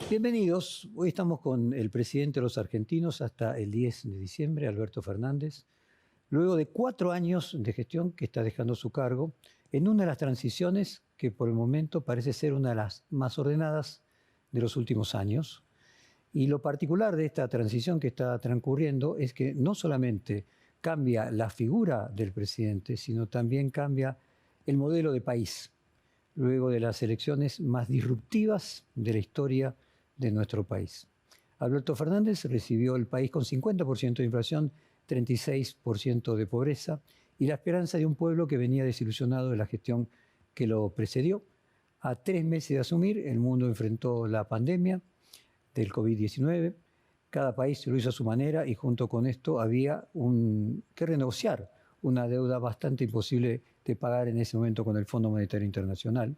Bienvenidos. Hoy estamos con el presidente de los argentinos hasta el 10 de diciembre, Alberto Fernández, luego de 4 años de gestión que está dejando su cargo, en una de las transiciones que por el momento parece ser una de las más ordenadas de los últimos años. Y lo particular de esta transición que está transcurriendo es que no solamente cambia la figura del presidente, sino también cambia el modelo de país, luego de las elecciones más disruptivas de la historia de nuestro país. Alberto Fernández recibió el país con 50% de inflación, 36% de pobreza y la esperanza de un pueblo que venía desilusionado de la gestión que lo precedió. A 3 meses de asumir, el mundo enfrentó la pandemia del COVID-19. Cada país lo hizo a su manera y junto con esto había que renegociar una deuda bastante imposible de pagar en ese momento con el Fondo Monetario Internacional.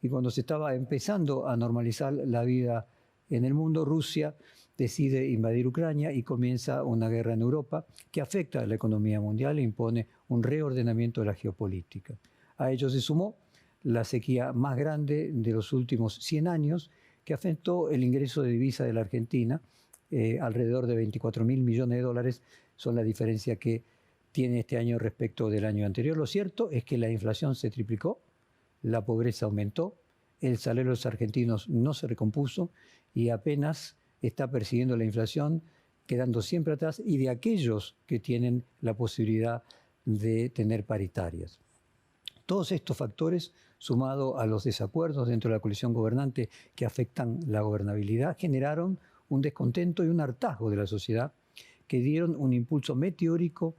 Y cuando se estaba empezando a normalizar la vida en el mundo, Rusia decide invadir Ucrania y comienza una guerra en Europa que afecta a la economía mundial e impone un reordenamiento de la geopolítica. A ello se sumó la sequía más grande de los últimos 100 años que afectó el ingreso de divisa de la Argentina, alrededor de 24.000 millones de dólares son la diferencia que tiene este año respecto del año anterior. Lo cierto es que la inflación se triplicó, la pobreza aumentó, el salario de los argentinos no se recompuso y apenas está persiguiendo la inflación, quedando siempre atrás, y de aquellos que tienen la posibilidad de tener paritarias. Todos estos factores, sumados a los desacuerdos dentro de la coalición gobernante que afectan la gobernabilidad, generaron un descontento y un hartazgo de la sociedad que dieron un impulso meteórico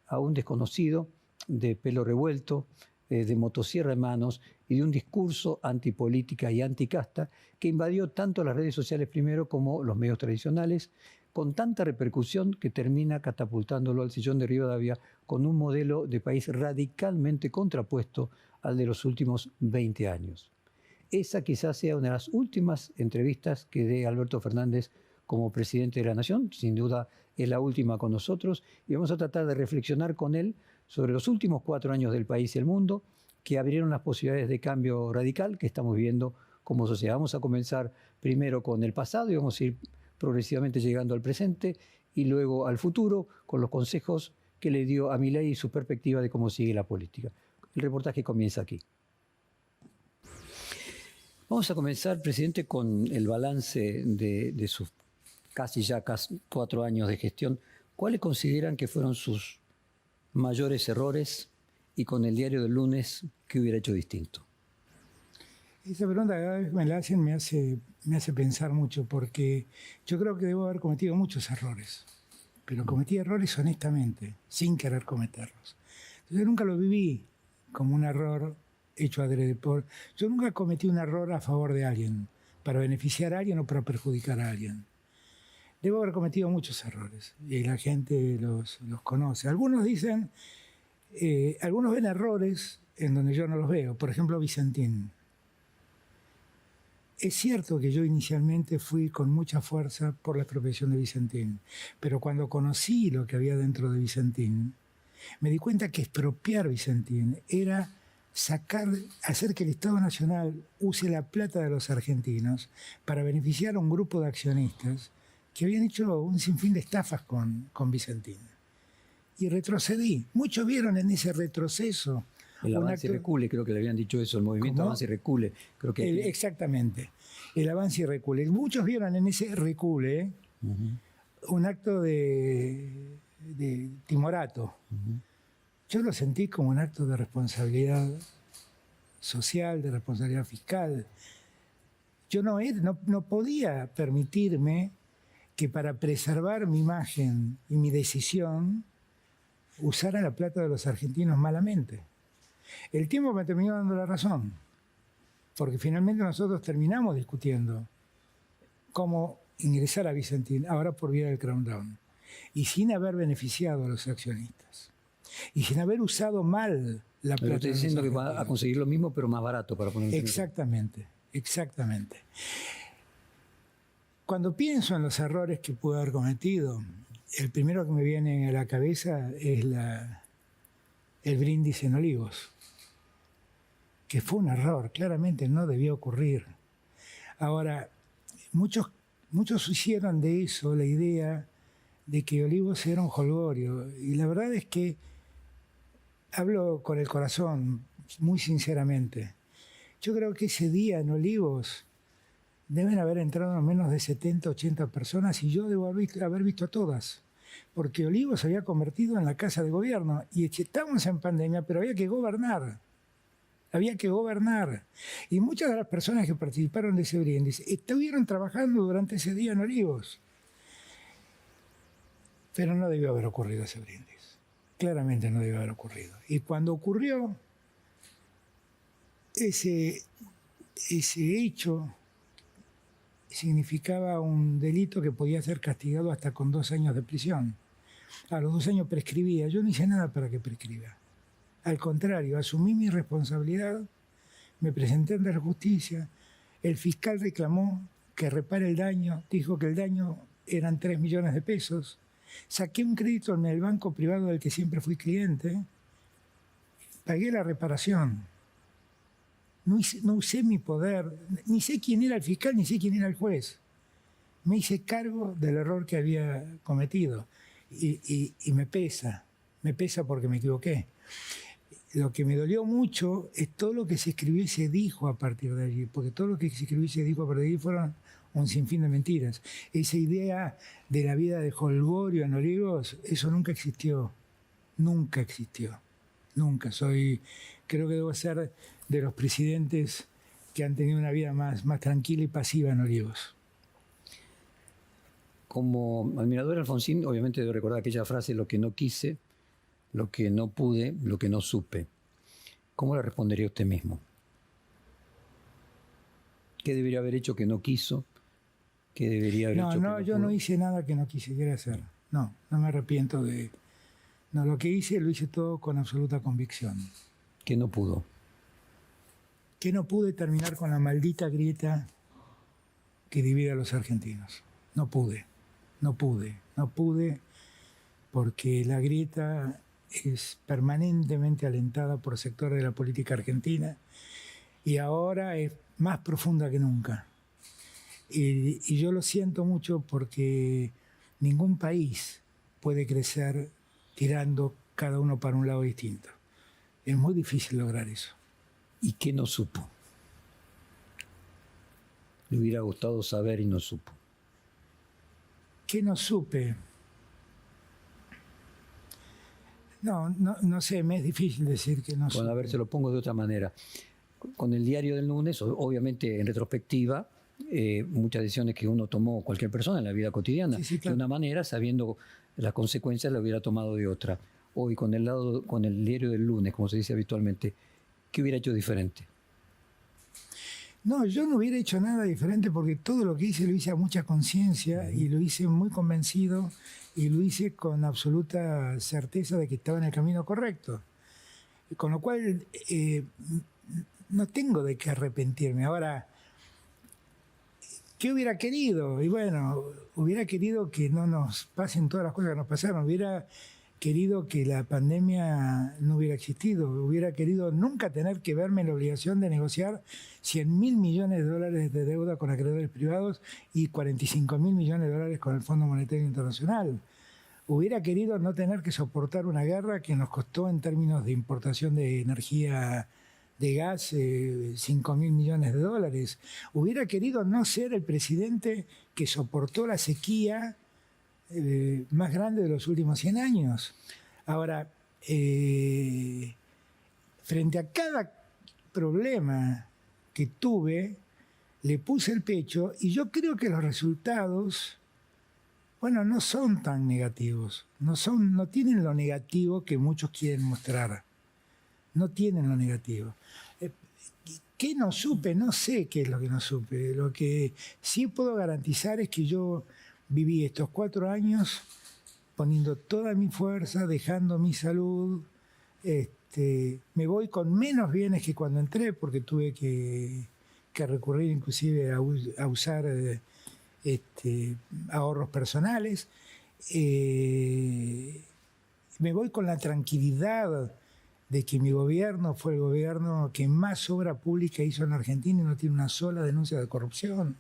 a un desconocido de pelo revuelto, de motosierra en manos y de un discurso antipolítica y anticasta que invadió tanto las redes sociales primero como los medios tradicionales, con tanta repercusión que termina catapultándolo al sillón de Rivadavia con un modelo de país radicalmente contrapuesto al de los últimos 20 años. Esa quizás sea una de las últimas entrevistas que dé Alberto Fernández como presidente de la Nación, sin duda es la última con nosotros, y vamos a tratar de reflexionar con él sobre los últimos 4 años del país y el mundo, que abrieron las posibilidades de cambio radical que estamos viviendo como sociedad. Vamos a comenzar primero con el pasado y vamos a ir progresivamente llegando al presente y luego al futuro con los consejos que le dio a Milei y su perspectiva de cómo sigue la política. El reportaje comienza aquí. Vamos a comenzar, presidente, con el balance de sus casi 4 años de gestión. ¿Cuáles consideran que fueron sus mayores errores y con el diario del lunes, qué hubiera hecho distinto? Esa pregunta cada vez me la hacen me hace pensar mucho porque yo creo que debo haber cometido muchos errores, pero cometí errores honestamente, sin querer cometerlos. Yo nunca lo viví como un error hecho adrede. Yo nunca cometí un error a favor de alguien, para beneficiar a alguien o para perjudicar a alguien. Debo haber cometido muchos errores y la gente los conoce. Algunos dicen, algunos ven errores en donde yo no los veo. Por ejemplo, Vicentín. Es cierto que yo inicialmente fui con mucha fuerza por la expropiación de Vicentín, pero cuando conocí lo que había dentro de Vicentín, me di cuenta que expropiar Vicentín era hacer que el Estado Nacional use la plata de los argentinos para beneficiar a un grupo de accionistas que habían hecho un sinfín de estafas con Vicentín. Y retrocedí. Muchos vieron en ese retroceso el avance y recule, creo que le habían dicho eso, el movimiento ¿Cómo? Avance y Recule. Creo que exactamente, el avance y recule. Muchos vieron en ese recule un acto de timorato. Yo lo sentí como un acto de responsabilidad social, de responsabilidad fiscal. Yo no podía permitirme que para preservar mi imagen y mi decisión usara la plata de los argentinos malamente. El tiempo me terminó dando la razón, porque finalmente nosotros terminamos discutiendo cómo ingresar a Vicentín, ahora por vía del Crown Down, y sin haber beneficiado a los accionistas, y sin haber usado mal la plata. Estoy diciendo que va a conseguir lo mismo, pero más barato, para ponerlo en Exactamente, exactamente. Cuando pienso en los errores que pude haber cometido, el primero que me viene a la cabeza es el brindis en Olivos, que fue un error, claramente no debió ocurrir. Ahora, muchos hicieron de eso la idea de que Olivos era un jolgorio. Y la verdad es que hablo con el corazón, muy sinceramente. Yo creo que ese día en Olivos deben haber entrado menos de 70, 80 personas y yo debo haber visto a todas. Porque Olivos se había convertido en la casa de gobierno y estábamos en pandemia, pero había que gobernar. Había que gobernar. Y muchas de las personas que participaron de ese brindis estuvieron trabajando durante ese día en Olivos. Pero no debió haber ocurrido ese brindis. Claramente no debió haber ocurrido. Y cuando ocurrió ese hecho, significaba un delito que podía ser castigado hasta con 2 años de prisión. A los 2 años prescribía. Yo no hice nada para que prescriba. Al contrario, asumí mi responsabilidad, me presenté ante la justicia, el fiscal reclamó que repare el daño, dijo que el daño eran 3 millones de pesos, saqué un crédito en el banco privado del que siempre fui cliente, pagué la reparación, no usé mi poder, ni sé quién era el fiscal, ni sé quién era el juez, me hice cargo del error que había cometido y me pesa porque me equivoqué. Lo que me dolió mucho es todo lo que se escribió y se dijo a partir de allí, porque todo lo que se escribió y se dijo a partir de allí fueron un sinfín de mentiras. Esa idea de la vida de jolgorio en Olivos, eso nunca existió. Nunca existió. Nunca. Creo que debo ser de los presidentes que han tenido una vida más tranquila y pasiva en Olivos. Como admirador de Alfonsín, obviamente debo recordar aquella frase, lo que no quise, lo que no pude, lo que no supe. ¿Cómo le respondería usted mismo? ¿Qué debería haber hecho que no quiso? ¿Qué debería haber hecho que no pudo? Yo no hice nada que no quisiera hacer. No me arrepiento de... No, lo que hice lo hice todo con absoluta convicción. ¿Qué no pudo? Que no pude terminar con la maldita grieta que divide a los argentinos. No pude, porque la grieta es permanentemente alentada por sectores de la política argentina y ahora es más profunda que nunca. Y yo lo siento mucho porque ningún país puede crecer tirando cada uno para un lado distinto. Es muy difícil lograr eso. ¿Y qué no supo? Le hubiera gustado saber y no supo. ¿Qué no supe? No sé, me es difícil decir que no supe. Bueno, a ver, se lo pongo de otra manera. Con el diario del lunes, obviamente en retrospectiva, muchas decisiones que uno tomó, cualquier persona en la vida cotidiana, sí, claro, de una manera, sabiendo las consecuencias, la hubiera tomado de otra. Hoy, con el diario del lunes, como se dice habitualmente, ¿qué hubiera hecho diferente? No, yo no hubiera hecho nada diferente porque todo lo que hice lo hice a mucha conciencia y lo hice muy convencido y lo hice con absoluta certeza de que estaba en el camino correcto. Con lo cual, no tengo de qué arrepentirme. Ahora, ¿qué hubiera querido? Y bueno, hubiera querido que no nos pasen todas las cosas que nos pasaron. Hubiera querido que la pandemia no hubiera existido. Hubiera querido nunca tener que verme en la obligación de negociar 100.000 millones de dólares de deuda con acreedores privados y 45.000 millones de dólares con el Fondo Monetario Internacional. Hubiera querido no tener que soportar una guerra que nos costó en términos de importación de energía de gas 5.000 millones de dólares. Hubiera querido no ser el presidente que soportó la sequía más grande de los últimos 100 años. Ahora, frente a cada problema que tuve, le puse el pecho y yo creo que los resultados, bueno, no son tan negativos. No tienen lo negativo que muchos quieren mostrar. No tienen lo negativo. ¿Qué no supe? No sé qué es lo que no supe. Lo que sí puedo garantizar es que yo viví estos 4 años poniendo toda mi fuerza, dejando mi salud. Me voy con menos bienes que cuando entré porque tuve que recurrir inclusive a usar ahorros personales. Me voy con la tranquilidad de que mi gobierno fue el gobierno que más obra pública hizo en Argentina y no tiene una sola denuncia de corrupción.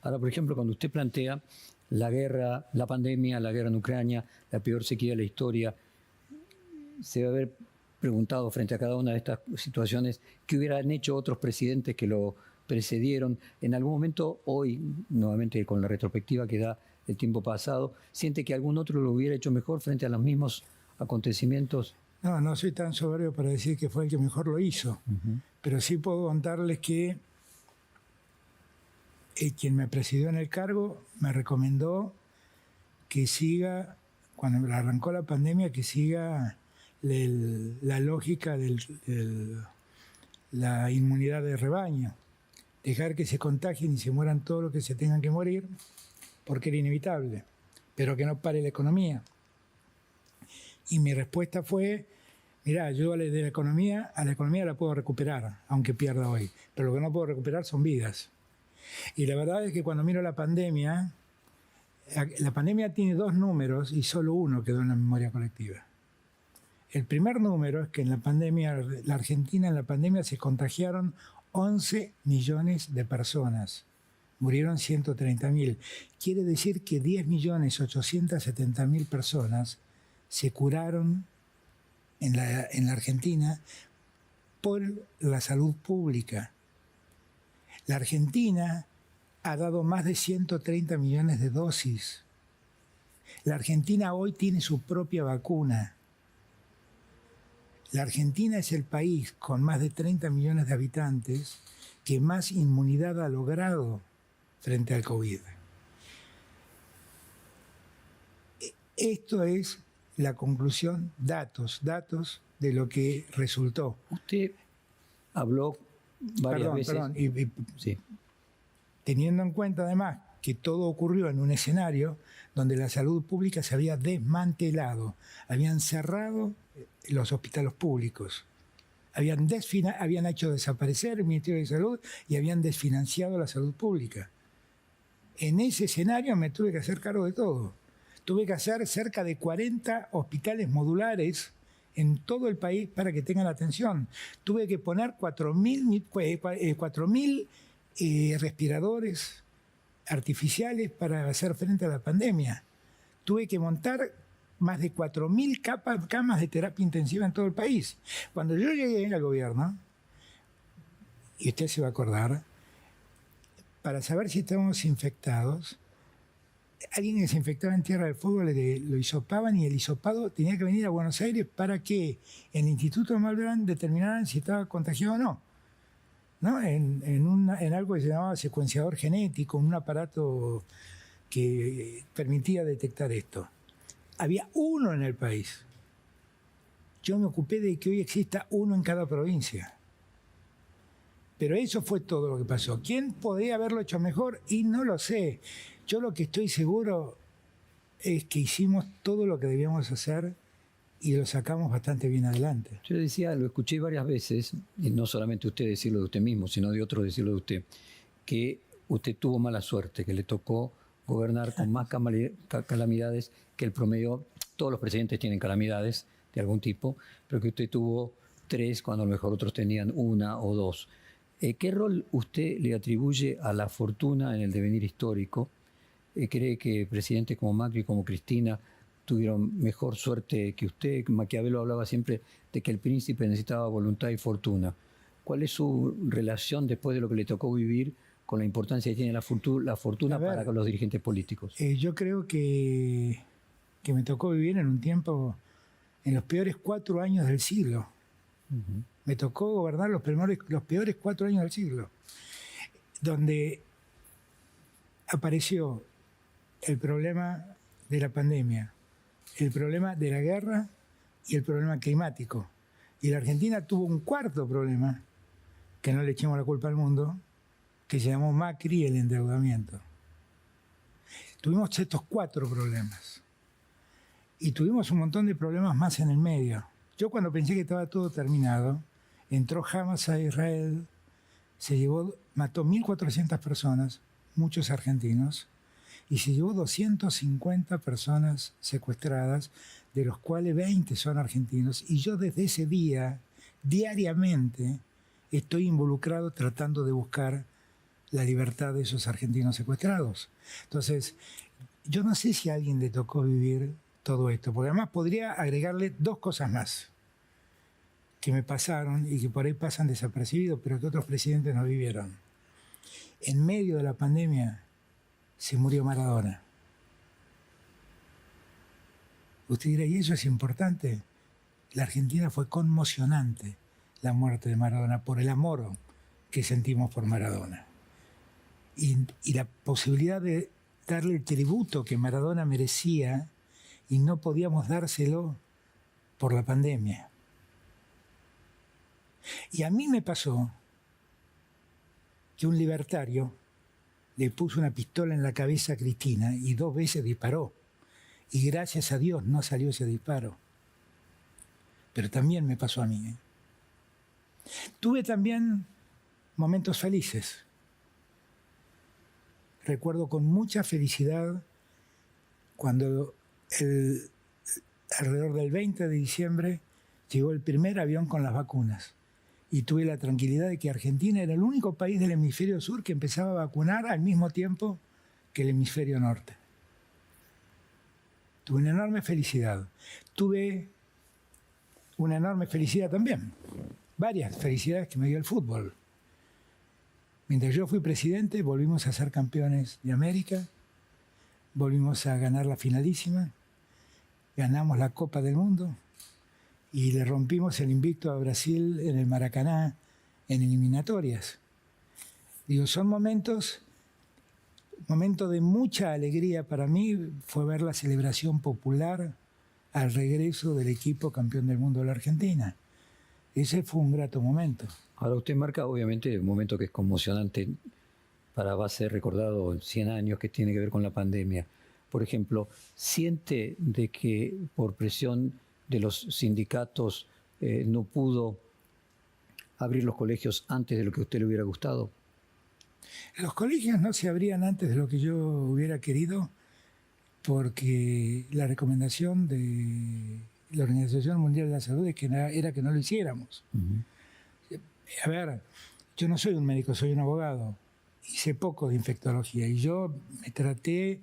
Ahora, por ejemplo, cuando usted plantea la guerra, la pandemia, la guerra en Ucrania, la peor sequía de la historia, se debe haber preguntado frente a cada una de estas situaciones qué hubieran hecho otros presidentes que lo precedieron. En algún momento, hoy, nuevamente con la retrospectiva que da el tiempo pasado, ¿siente que algún otro lo hubiera hecho mejor frente a los mismos acontecimientos? No, no soy tan soberbio para decir que fue el que mejor lo hizo, pero sí puedo contarles que quien me presidió en el cargo me recomendó que siga, cuando arrancó la pandemia, que siga la lógica de la inmunidad de rebaño. Dejar que se contagien y se mueran todos los que se tengan que morir, porque era inevitable, pero que no pare la economía. Y mi respuesta fue, mirá, yo a la economía la puedo recuperar, aunque pierda hoy, pero lo que no puedo recuperar son vidas. Y la verdad es que cuando miro la pandemia tiene dos números y solo uno quedó en la memoria colectiva. El primer número es que en la pandemia, la Argentina en la pandemia se contagiaron 11 millones de personas. Murieron 130.000. Quiere decir que 10.870.000 personas se curaron en la Argentina por la salud pública. La Argentina ha dado más de 130 millones de dosis. La Argentina hoy tiene su propia vacuna. La Argentina es el país con más de 30 millones de habitantes que más inmunidad ha logrado frente al COVID. Esto es la conclusión, datos de lo que resultó. Usted habló varias veces. Sí. Teniendo en cuenta además que todo ocurrió en un escenario donde la salud pública se había desmantelado, habían cerrado los hospitales públicos, habían hecho desaparecer el Ministerio de Salud y habían desfinanciado la salud pública. En ese escenario me tuve que hacer cargo de todo. Tuve que hacer cerca de 40 hospitales modulares en todo el país para que tengan atención. Tuve que poner 4.000 respiradores artificiales para hacer frente a la pandemia. Tuve que montar más de 4.000 camas de terapia intensiva en todo el país. Cuando yo llegué al gobierno, y usted se va a acordar, para saber si estábamos infectados, alguien que se infectaba en Tierra del Fuego lo hisopaban y el hisopado tenía que venir a Buenos Aires para que en el Instituto Malbrán determinaran si estaba contagiado o no. ¿No? En algo que se llamaba secuenciador genético, un aparato que permitía detectar esto. Había uno en el país. Yo me ocupé de que hoy exista uno en cada provincia. Pero eso fue todo lo que pasó. ¿Quién podría haberlo hecho mejor? Y no lo sé. Yo lo que estoy seguro es que hicimos todo lo que debíamos hacer y lo sacamos bastante bien adelante. Yo le decía, lo escuché varias veces, y no solamente usted decirlo de usted mismo, sino de otros decirlo de usted, que usted tuvo mala suerte, que le tocó gobernar con más calamidades que el promedio. Todos los presidentes tienen calamidades de algún tipo, pero que usted tuvo 3 cuando a lo mejor otros tenían 1 o 2. ¿Qué rol usted le atribuye a la fortuna en el devenir histórico? ¿Cree que presidentes como Macri, como Cristina, tuvieron mejor suerte que usted? Maquiavelo hablaba siempre de que el príncipe necesitaba voluntad y fortuna. ¿Cuál es su relación después de lo que le tocó vivir con la importancia que tiene la fortuna para los dirigentes políticos? Yo creo que me tocó vivir en un tiempo, en los peores 4 años del siglo. Me tocó gobernar los peores 4 años del siglo, donde apareció el problema de la pandemia, el problema de la guerra y el problema climático. Y la Argentina tuvo un cuarto problema, que no le echemos la culpa al mundo, que se llamó Macri y el endeudamiento. Tuvimos estos 4 problemas. Y tuvimos un montón de problemas más en el medio. Yo cuando pensé que estaba todo terminado, entró Hamas a Israel, mató 1.400 personas, muchos argentinos, y se llevó 250 personas secuestradas, de los cuales 20 son argentinos. Y yo desde ese día, diariamente, estoy involucrado tratando de buscar la libertad de esos argentinos secuestrados. Entonces, yo no sé si a alguien le tocó vivir todo esto, porque además podría agregarle dos cosas más que me pasaron y que por ahí pasan desapercibidos, pero que otros presidentes no vivieron. En medio de la pandemia se murió Maradona. Usted dirá, ¿y eso es importante? La Argentina fue conmocionante la muerte de Maradona por el amor que sentimos por Maradona. Y la posibilidad de darle el tributo que Maradona merecía y no podíamos dárselo por la pandemia. Y a mí me pasó que un libertario le puso una pistola en la cabeza a Cristina y 2 veces disparó. Y gracias a Dios no salió ese disparo. Pero también me pasó a mí. Tuve también momentos felices. Recuerdo con mucha felicidad cuando alrededor del 20 de diciembre llegó el primer avión con las vacunas. Y tuve la tranquilidad de que Argentina era el único país del hemisferio sur que empezaba a vacunar al mismo tiempo que el hemisferio norte. Tuve una enorme felicidad. Tuve una enorme felicidad también. Varias felicidades que me dio el fútbol. Mientras yo fui presidente, volvimos a ser campeones de América, volvimos a ganar la finalísima, ganamos la Copa del Mundo y le rompimos el invicto a Brasil en el Maracaná en eliminatorias. Digo, son momentos de mucha alegría para mí fue ver la celebración popular al regreso del equipo campeón del mundo de la Argentina. Ese fue un grato momento. Ahora usted marca obviamente un momento que es conmocionante, va a ser recordado en 100 años, que tiene que ver con la pandemia. Por ejemplo, ¿siente de que por presión de los sindicatos no pudo abrir los colegios antes de lo que a usted le hubiera gustado? Los colegios no se abrían antes de lo que yo hubiera querido porque la recomendación de la Organización Mundial de la Salud era que no lo hiciéramos. A ver, yo no soy un médico, soy un abogado. Hice poco de infectología y yo me traté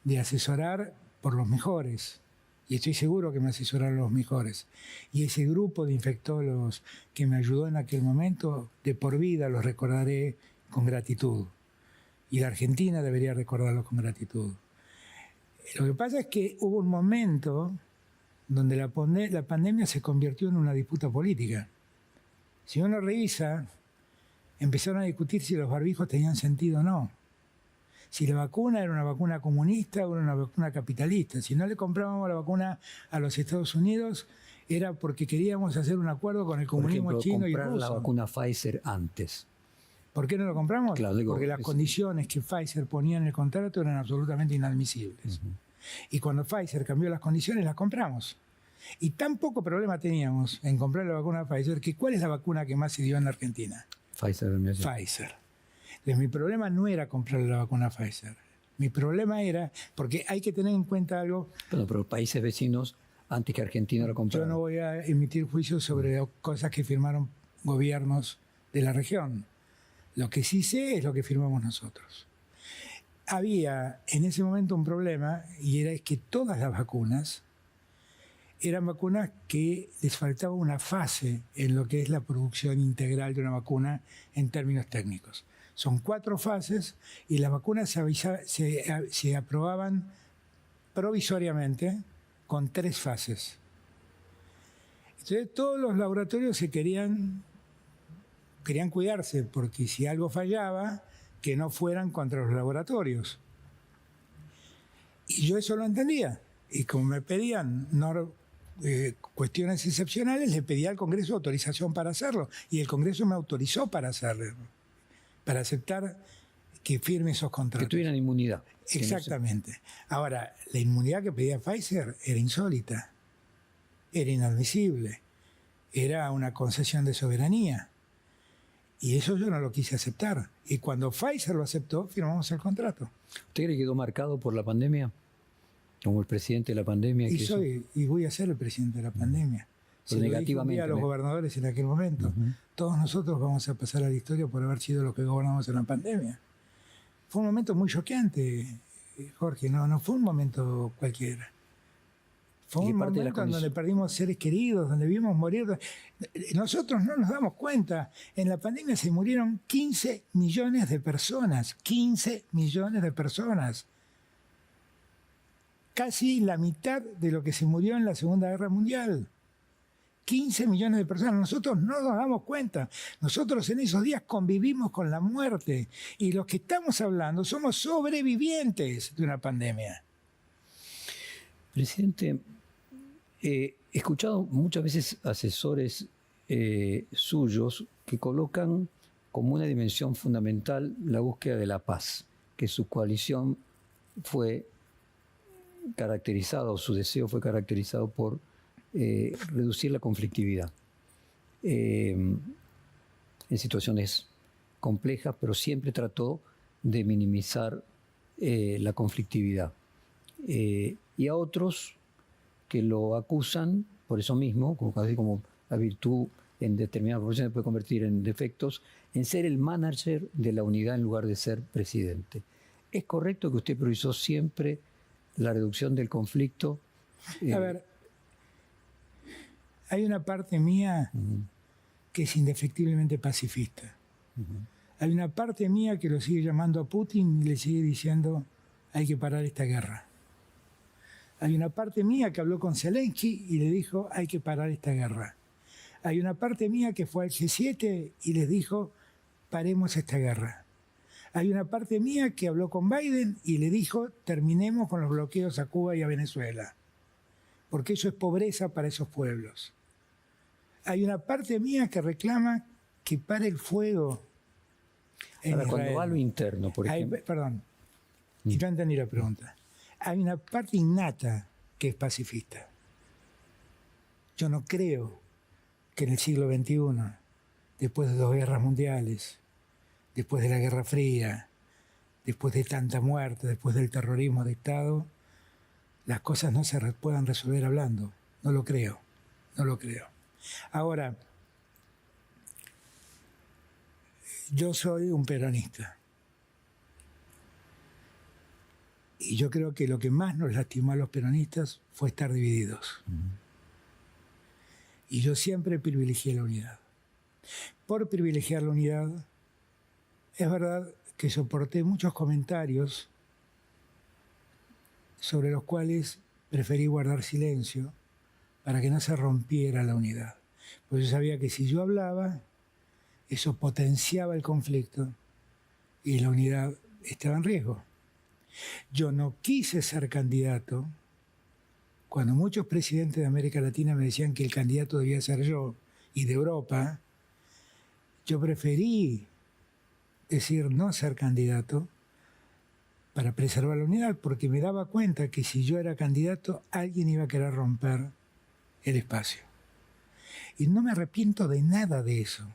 de asesorar por los mejores. Y estoy seguro que me asesoraron los mejores. Y ese grupo de infectólogos que me ayudó en aquel momento, de por vida los recordaré con gratitud. Y la Argentina debería recordarlos con gratitud. Lo que pasa es que hubo un momento donde la pandemia se convirtió en una disputa política. Si uno revisa, empezaron a discutir si los barbijos tenían sentido o no. Si la vacuna era una vacuna comunista o era una vacuna capitalista. Si no le comprábamos la vacuna a los Estados Unidos, era porque queríamos hacer un acuerdo con el comunismo Por ejemplo, chino y comprar ruso. la vacuna Pfizer antes. ¿Por qué no lo compramos? Claro, porque las condiciones que Pfizer ponía en el contrato eran absolutamente inadmisibles. Y cuando Pfizer cambió las condiciones, las compramos. Y tan poco problema teníamos en comprar la vacuna Pfizer, que ¿cuál es la vacuna que más se dio en la Argentina? Pfizer. Entonces, mi problema no era comprar la vacuna Pfizer. Mi problema era, porque hay que tener en cuenta algo. Pero países vecinos, antes que Argentina lo compraran. Yo no voy a emitir juicios sobre cosas que firmaron gobiernos de la región. Lo que sí sé es lo que firmamos nosotros. Había en ese momento un problema y era que todas las vacunas eran vacunas que les faltaba una fase en lo que es la producción integral de una vacuna en términos técnicos. Son 4 fases y las vacunas se aprobaban provisoriamente con 3 fases. Entonces todos los laboratorios querían cuidarse porque si algo fallaba, que no fueran contra los laboratorios. Y yo eso lo entendía. Y como me pedían cuestiones excepcionales, le pedí al Congreso autorización para hacerlo. Y el Congreso me autorizó para hacerlo, para aceptar que firme esos contratos. Que tuvieran inmunidad. Exactamente. Ahora, la inmunidad que pedía Pfizer era insólita, era inadmisible, era una concesión de soberanía. Y eso yo no lo quise aceptar. Y cuando Pfizer lo aceptó, firmamos el contrato. ¿Usted cree que quedó marcado por la pandemia? Como el presidente de la pandemia. Y voy a ser el presidente de la pandemia. Se lo dije un negativamente. día a los gobernadores en aquel momento. Todos nosotros vamos a pasar a la historia por haber sido los que gobernamos en la pandemia. Fue un momento muy choqueante, Jorge, no fue un momento cualquiera. Fue un momento en donde perdimos seres queridos, donde vimos morir. Nosotros no nos damos cuenta. En la pandemia se murieron 15 millones de personas. 15 millones de personas. Casi la mitad de lo que se murió en la Segunda Guerra Mundial. 15 millones de personas. Nosotros no nos damos cuenta. Nosotros en esos días convivimos con la muerte. Y los que estamos hablando somos sobrevivientes de una pandemia. Presidente, he escuchado muchas veces asesores suyos que colocan como una dimensión fundamental la búsqueda de la paz, que su coalición fue caracterizada, o su deseo fue caracterizado por reducir la conflictividad en situaciones complejas, pero siempre trató de minimizar la conflictividad. Y a otros que lo acusan por eso mismo, casi como la virtud en determinadas profesiones puede convertir en defectos, en ser el manager de la unidad en lugar de ser presidente. ¿Es correcto que usted priorizó siempre la reducción del conflicto? A ver, hay una parte mía que es indefectiblemente pacifista. Hay una parte mía que lo sigue llamando a Putin y le sigue diciendo hay que parar esta guerra. Hay una parte mía que habló con Zelensky y le dijo hay que parar esta guerra. Hay una parte mía que fue al G7 y les dijo paremos esta guerra. Hay una parte mía que habló con Biden y le dijo terminemos con los bloqueos a Cuba y a Venezuela, porque eso es pobreza para esos pueblos. Hay una parte mía que reclama que pare el fuego en Ahora, Israel. cuando va a lo interno, por ejemplo. Perdón, y yo entendí la pregunta. Hay una parte innata que es pacifista. Yo no creo que en el siglo XXI, después de 2 guerras mundiales, después de la Guerra Fría, después de tanta muerte, después del terrorismo de Estado, las cosas no se puedan resolver hablando. No lo creo, no lo creo. Ahora, yo soy un peronista. Y yo creo que lo que más nos lastimó a los peronistas fue estar divididos. Y yo siempre privilegié la unidad. Por privilegiar la unidad, es verdad que soporté muchos comentarios sobre los cuales preferí guardar silencio para que no se rompiera la unidad. Porque yo sabía que si yo hablaba, eso potenciaba el conflicto y la unidad estaba en riesgo. Yo no quise ser candidato. Cuando muchos presidentes de América Latina me decían que el candidato debía ser yo, y de Europa, yo preferí decir no ser candidato para preservar la unidad, porque me daba cuenta que si yo era candidato, alguien iba a querer romper el espacio. Y no me arrepiento de nada de eso,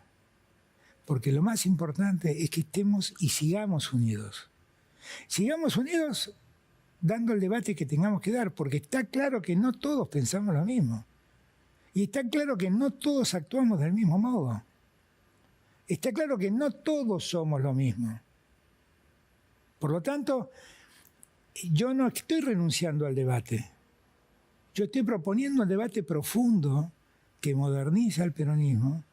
porque lo más importante es que estemos y sigamos unidos. Sigamos unidos dando el debate que tengamos que dar, porque está claro que no todos pensamos lo mismo. Y está claro que no todos actuamos del mismo modo. Está claro que no todos somos lo mismo. Por lo tanto, yo no estoy renunciando al debate. Yo estoy proponiendo un debate profundo que moderniza el peronismo,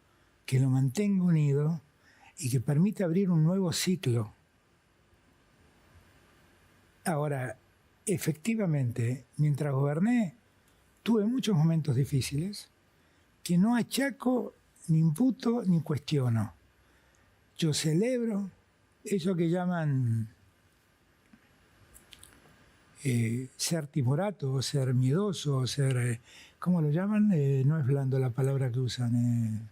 que lo mantenga unido y que permite abrir un nuevo ciclo. Ahora, efectivamente, mientras goberné, tuve muchos momentos difíciles que no achaco, ni imputo, ni cuestiono. Yo celebro eso que llaman ser timorato, o ser miedoso, o ser... ¿cómo lo llaman? No es blando la palabra que usan.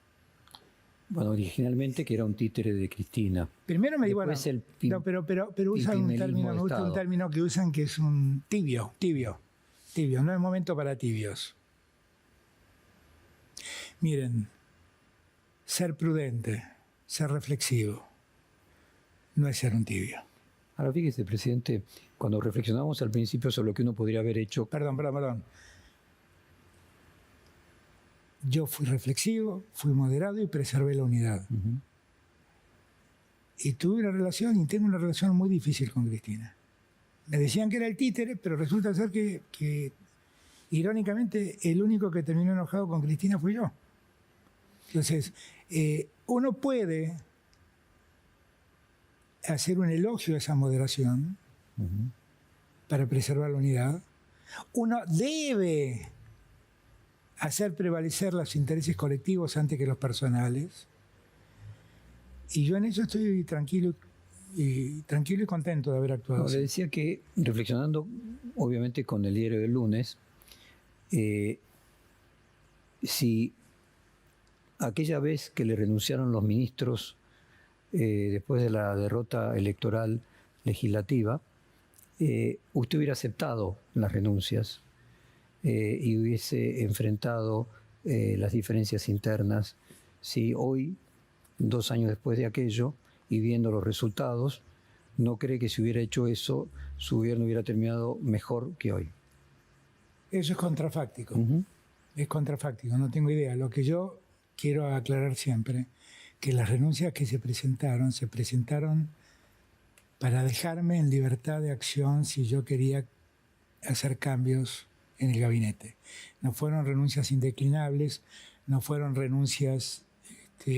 Bueno, originalmente que era un títere de Cristina. Primero me digo, bueno, no, pero usan un término, me gusta un término que usan que es un tibio, no es momento para tibios. Miren, ser prudente, ser reflexivo, no es ser un tibio. Ahora fíjese, presidente, cuando reflexionamos al principio sobre lo que uno podría haber hecho... Perdón. yo fui reflexivo, fui moderado y preservé la unidad. Y tuve una relación, y tengo una relación muy difícil con Cristina. Me decían que era el títere, pero resulta ser que irónicamente, el único que terminó enojado con Cristina fui yo. Entonces, uno puede hacer un elogio a esa moderación para preservar la unidad. Uno debe hacer prevalecer los intereses colectivos antes que los personales. Y yo en eso estoy tranquilo y contento de haber actuado. No, le decía que, reflexionando obviamente con el diario del lunes, si aquella vez que le renunciaron los ministros después de la derrota electoral legislativa, usted hubiera aceptado las renuncias y hubiese enfrentado las diferencias internas, si hoy, 2 años después de aquello, y viendo los resultados, ¿no cree que si hubiera hecho eso, su gobierno hubiera terminado mejor que hoy? Eso es contrafáctico. Es contrafáctico, no tengo idea. Lo que yo quiero aclarar siempre, que las renuncias que se presentaron para dejarme en libertad de acción si yo quería hacer cambios en el gabinete. No fueron renuncias indeclinables, no fueron renuncias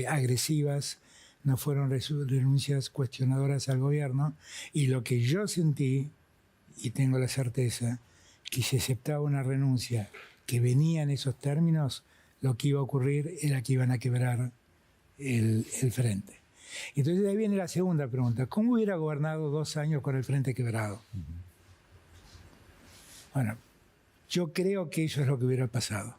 agresivas, no fueron renuncias cuestionadoras al gobierno, y lo que yo sentí, y tengo la certeza, que si aceptaba una renuncia que venía en esos términos, lo que iba a ocurrir era que iban a quebrar el frente. Entonces de ahí viene la segunda pregunta: ¿cómo hubiera gobernado 2 años con el frente quebrado? Bueno, yo creo que eso es lo que hubiera pasado.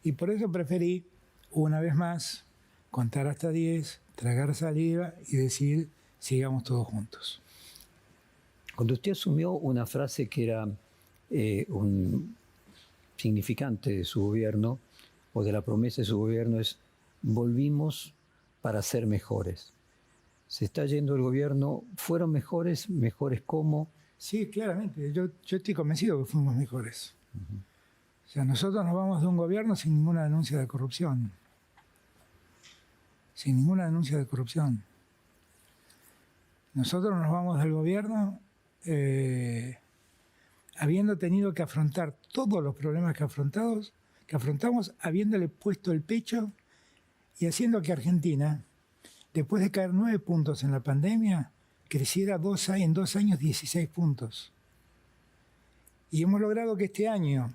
Y por eso preferí, una vez más, contar hasta 10, tragar saliva y decir, sigamos todos juntos. Cuando usted asumió una frase que era un significante de su gobierno, o de la promesa de su gobierno, es: volvimos para ser mejores. ¿Se está yendo el gobierno? ¿Fueron mejores? ¿Mejores cómo? Sí, claramente. Yo estoy convencido que fuimos mejores. O sea, nosotros nos vamos de un gobierno sin ninguna denuncia de corrupción. Sin ninguna denuncia de corrupción. Nosotros nos vamos del gobierno habiendo tenido que afrontar todos los problemas que afrontamos, habiéndole puesto el pecho y haciendo que Argentina, después de caer 9 puntos en la pandemia, creciera en 2 años 16 puntos. Y hemos logrado que este año,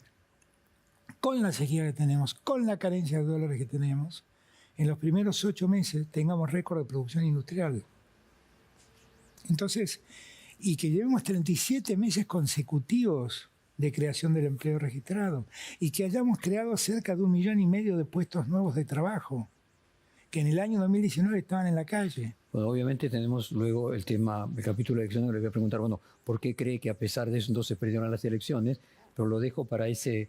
con la sequía que tenemos, con la carencia de dólares que tenemos, en los primeros 8 meses tengamos récord de producción industrial. Entonces, y que llevemos 37 meses consecutivos de creación del empleo registrado, y que hayamos creado cerca de 1,5 millones de puestos nuevos de trabajo, que en el año 2019 estaban en la calle. Bueno, obviamente tenemos luego el tema, el capítulo de elecciones. Le voy a preguntar, bueno, ¿por qué cree que a pesar de eso entonces perdieron las elecciones? Pero lo dejo para ese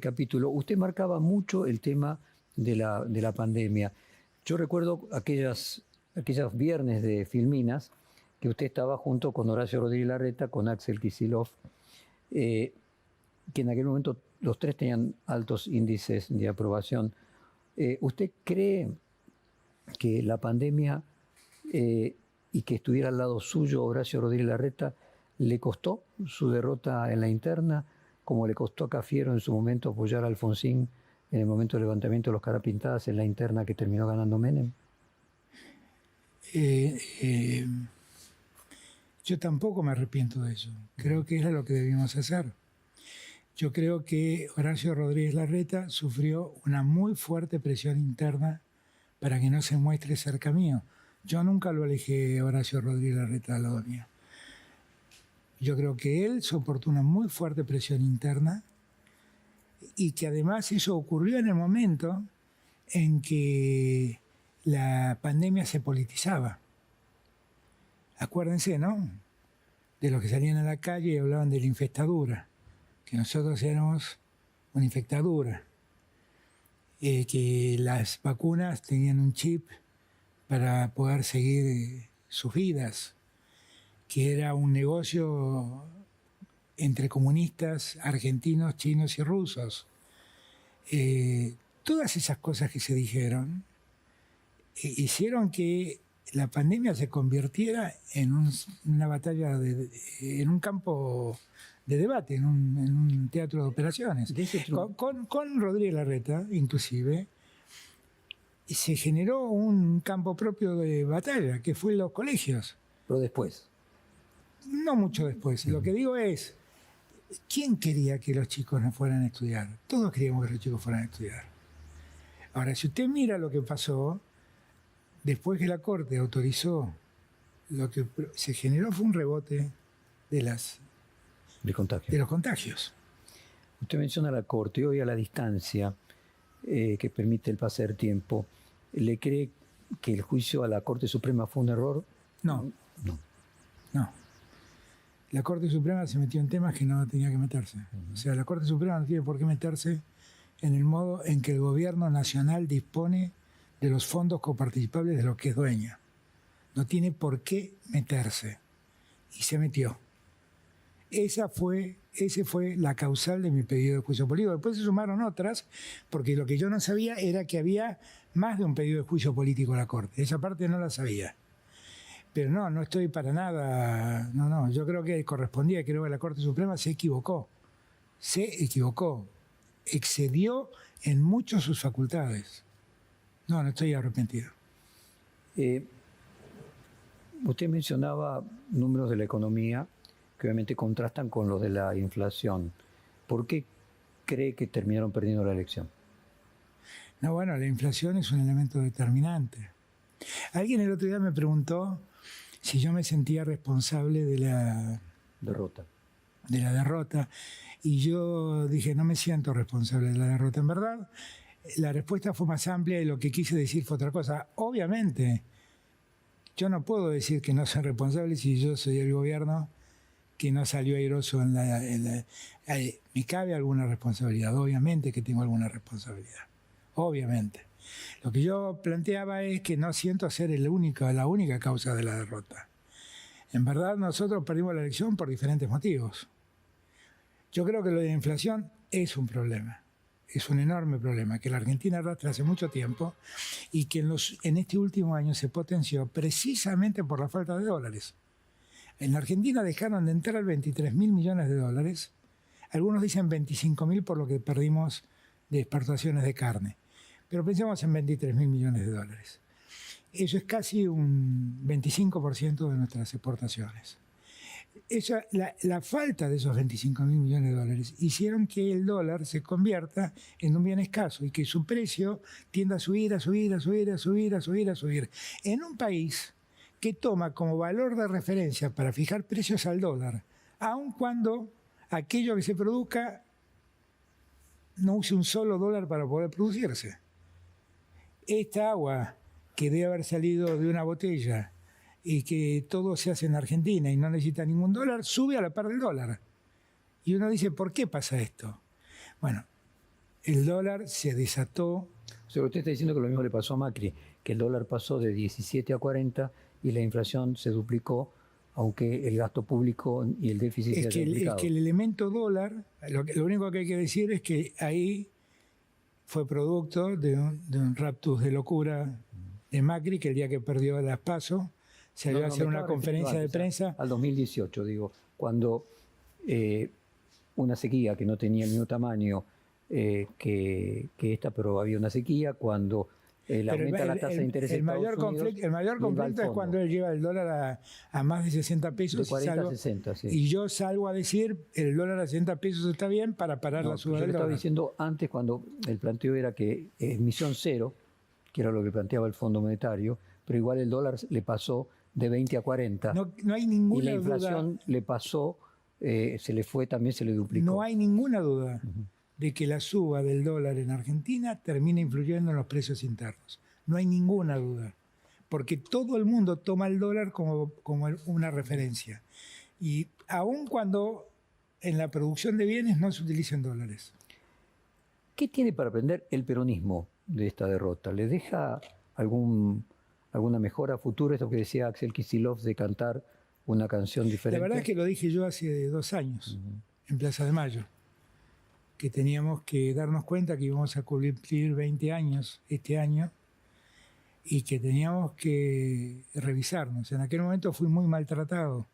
capítulo. Usted marcaba mucho el tema de la pandemia. Yo recuerdo aquellos viernes de Filminas, que usted estaba junto con Horacio Rodríguez Larreta, con Axel Kicillof, que en aquel momento los tres tenían altos índices de aprobación. ¿Usted cree que la pandemia y que estuviera al lado suyo Horacio Rodríguez Larreta le costó su derrota en la interna, como le costó a Cafiero en su momento apoyar a Alfonsín en el momento del levantamiento de los Carapintadas en la interna que terminó ganando Menem? Yo tampoco me arrepiento de eso. Creo que era lo que debíamos hacer. Yo creo que Horacio Rodríguez Larreta sufrió una muy fuerte presión interna para que no se muestre cerca mío. Yo nunca lo elegí Horacio Rodríguez Larreta al lado mío. Yo creo que él soportó una muy fuerte presión interna y que además eso ocurrió en el momento en que la pandemia se politizaba. Acuérdense, ¿no?, de los que salían a la calle y hablaban de la infectadura, que nosotros éramos una infectadura, que las vacunas tenían un chip para poder seguir sus vidas, que era un negocio entre comunistas argentinos, chinos y rusos. todas esas cosas que se dijeron hicieron que la pandemia se convirtiera en una batalla, en un campo de debate, en un teatro de operaciones. Con Rodríguez Larreta, inclusive, se generó un campo propio de batalla, que fue los colegios. Pero después. No mucho después. Lo que digo es, ¿quién quería que los chicos no fueran a estudiar? Todos queríamos que los chicos fueran a estudiar. Ahora, si usted mira lo que pasó, después que la Corte autorizó, lo que se generó fue un rebote de los contagios. Usted menciona la Corte, hoy a la distancia que permite el pase del tiempo, ¿le cree que el juicio a la Corte Suprema fue un error? No. La Corte Suprema se metió en temas que no tenía que meterse. O sea, la Corte Suprema no tiene por qué meterse en el modo en que el gobierno nacional dispone de los fondos coparticipables de los que es dueña. No tiene por qué meterse. Y se metió. Ese fue la causal de mi pedido de juicio político. Después se sumaron otras, porque lo que yo no sabía era que había más de un pedido de juicio político a la Corte. Esa parte no la sabía. Pero no estoy para nada. No, yo creo que correspondía, creo que la Corte Suprema se equivocó. Excedió en mucho sus facultades. No estoy arrepentido. Usted mencionaba números de la economía que obviamente contrastan con los de la inflación. ¿Por qué cree que terminaron perdiendo la elección? No, bueno, la inflación es un elemento determinante. Alguien el otro día me preguntó si yo me sentía responsable de la derrota. Y yo dije, no me siento responsable de la derrota. En verdad, la respuesta fue más amplia y lo que quise decir fue otra cosa. Obviamente, yo no puedo decir que no soy responsable si yo soy el gobierno que no salió airoso me cabe alguna responsabilidad. Obviamente que tengo alguna responsabilidad. Obviamente. Lo que yo planteaba es que no siento ser la única causa de la derrota. En verdad, nosotros perdimos la elección por diferentes motivos. Yo creo que lo de la inflación es un problema. Es un enorme problema que la Argentina arrastra hace mucho tiempo y que en este último año se potenció precisamente por la falta de dólares. En la Argentina dejaron de entrar 23.000 millones de dólares. Algunos dicen 25.000 por lo que perdimos de exportaciones de carne. Pero pensemos en 23.000 millones de dólares. Eso es casi un 25% de nuestras exportaciones. La falta de esos 25.000 millones de dólares hicieron que el dólar se convierta en un bien escaso y que su precio tienda a subir. En un país que toma como valor de referencia para fijar precios al dólar, aun cuando aquello que se produzca no use un solo dólar para poder producirse. Esta agua que debe haber salido de una botella y que todo se hace en Argentina y no necesita ningún dólar, sube a la par del dólar. Y uno dice, ¿por qué pasa esto? Bueno, el dólar se desató. O sea, usted está diciendo que lo mismo le pasó a Macri, que el dólar pasó de 17 a 40 y la inflación se duplicó, aunque el gasto público y el déficit se hayan duplicado. Es que el elemento dólar, lo único que hay que decir es que ahí fue producto de un raptus de locura de Macri, que el día que perdió las PASO salió a hacer una conferencia de prensa. Al 2018, digo, cuando una sequía que no tenía el mismo tamaño que esta, pero había una sequía, cuando aumenta la tasa de interés el mayor conflicto es cuando él lleva el dólar a más de 60 pesos. De 40 a 60, sí. Y yo salgo a decir, el dólar a 60 pesos está bien para parar la suba del dólar. Yo estaba diciendo antes, cuando el planteo era que emisión cero, que era lo que planteaba el Fondo Monetario, pero igual el dólar le pasó de 20 a 40. No hay ninguna duda. Y la inflación le pasó, se le fue, también se le duplicó. No hay ninguna duda de que la suba del dólar en Argentina termina influyendo en los precios internos. No hay ninguna duda. Porque todo el mundo toma el dólar como una referencia. Y aun cuando en la producción de bienes no se utilicen dólares. ¿Qué tiene para aprender el peronismo de esta derrota? ¿Le deja alguna mejora futura? Esto que decía Axel Kicillof de cantar una canción diferente. La verdad es que lo dije yo hace 2 años, en Plaza de Mayo. que teníamos que darnos cuenta que íbamos a cumplir 20 años este año y que teníamos que revisarnos. En aquel momento fui muy maltratado,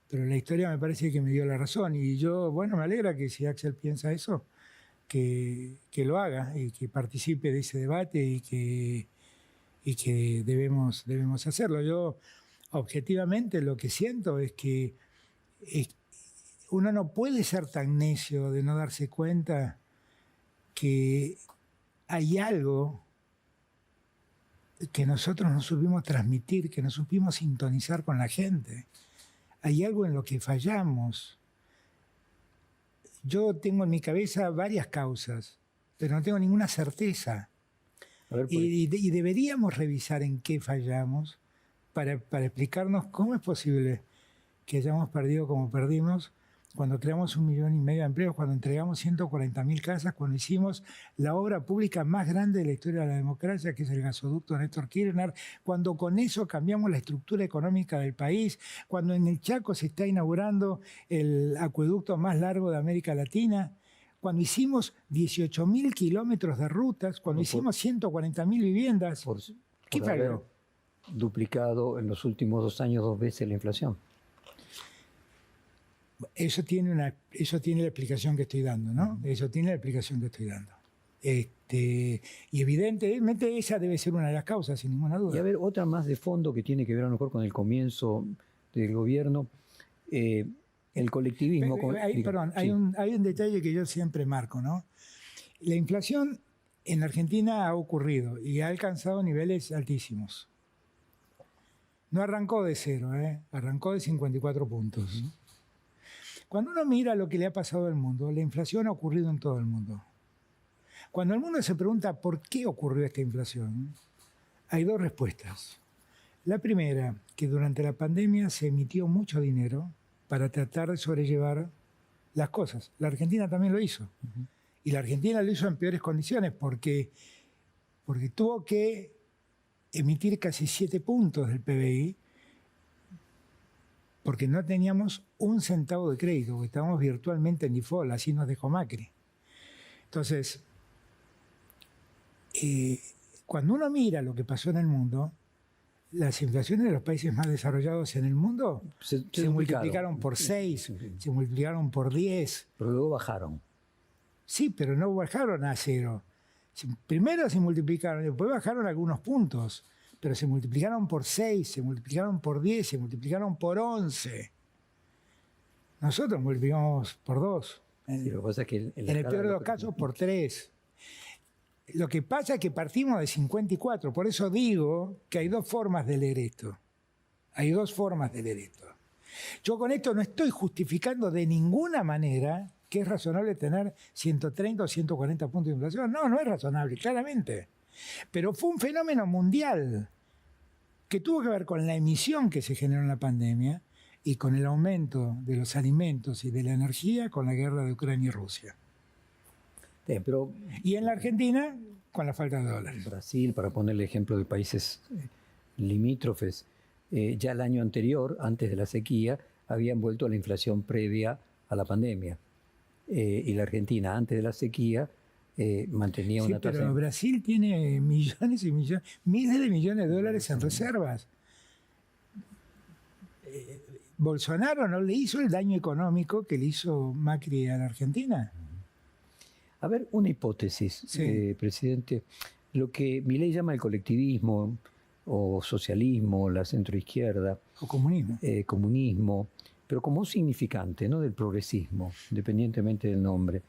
pero la historia me parece que me dio la razón. Y yo, bueno, me alegra que si Axel piensa eso, que lo haga y que participe de ese debate y que debemos hacerlo. Yo, objetivamente, lo que siento es que uno no puede ser tan necio de no darse cuenta que hay algo que nosotros no supimos transmitir, que no supimos sintonizar con la gente. Hay algo en lo que fallamos. Yo tengo en mi cabeza varias causas, pero no tengo ninguna certeza. A ver, Y deberíamos revisar en qué fallamos para explicarnos cómo es posible que hayamos perdido como perdimos cuando creamos 1,5 millones de empleos, cuando entregamos 140.000 casas, cuando hicimos la obra pública más grande de la historia de la democracia, que es el gasoducto Néstor Kirchner, cuando con eso cambiamos la estructura económica del país, cuando en el Chaco se está inaugurando el acueducto más largo de América Latina, cuando hicimos 18.000 kilómetros de rutas, cuando hicimos 140.000 viviendas. ¿Qué por haber falló? duplicado en los últimos 2 años 2 veces la inflación. Eso tiene la explicación que estoy dando, ¿no? Eso tiene la explicación que estoy dando. Y evidentemente esa debe ser una de las causas, sin ninguna duda. Y a ver, otra más de fondo que tiene que ver a lo mejor con el comienzo del gobierno, el colectivismo. Hay un detalle que yo siempre marco, ¿no? La inflación en Argentina ha ocurrido y ha alcanzado niveles altísimos. No arrancó de cero, arrancó de 54 puntos. Cuando uno mira lo que le ha pasado al mundo, la inflación ha ocurrido en todo el mundo. Cuando el mundo se pregunta por qué ocurrió esta inflación, hay 2 respuestas. La primera, que durante la pandemia se emitió mucho dinero para tratar de sobrellevar las cosas. La Argentina también lo hizo. Y la Argentina lo hizo en peores condiciones porque tuvo que emitir casi 7 puntos del PBI porque no teníamos un centavo de crédito, porque estábamos virtualmente en default, así nos dejó Macri. Entonces, cuando uno mira lo que pasó en el mundo, las inflaciones de los países más desarrollados en el mundo se multiplicaron por 6, se multiplicaron por 10. Pero luego bajaron. Sí, pero no bajaron a 0. Primero se multiplicaron, después bajaron algunos puntos, pero se multiplicaron por 6, se multiplicaron por 10, se multiplicaron por 11. Nosotros multiplicamos por 2. Sí, lo que pasa es que en el peor de los casos, por 3. Lo que pasa es que partimos de 54. Por eso digo que hay 2 formas de leer esto. Hay 2 formas de leer esto. Yo con esto no estoy justificando de ninguna manera que es razonable tener 130 o 140 puntos de inflación. No, no es razonable, claramente. Pero fue un fenómeno mundial que tuvo que ver con la emisión que se generó en la pandemia y con el aumento de los alimentos y de la energía con la guerra de Ucrania y Rusia. Sí, pero y en la Argentina, con la falta de dólares. Brasil, para ponerle ejemplo de países limítrofes, ya el año anterior, antes de la sequía, habían vuelto a la inflación previa a la pandemia. Y la Argentina, antes de la sequía, mantenía una tasa. Pero Brasil tiene millones y millones, miles de millones de dólares en reservas. Bolsonaro no le hizo el daño económico que le hizo Macri a la Argentina. A ver, una hipótesis, sí. Presidente. Lo que Milei llama el colectivismo, o socialismo, la centroizquierda. O comunismo. Comunismo, pero como un significante, ¿no?, del progresismo, independientemente del nombre.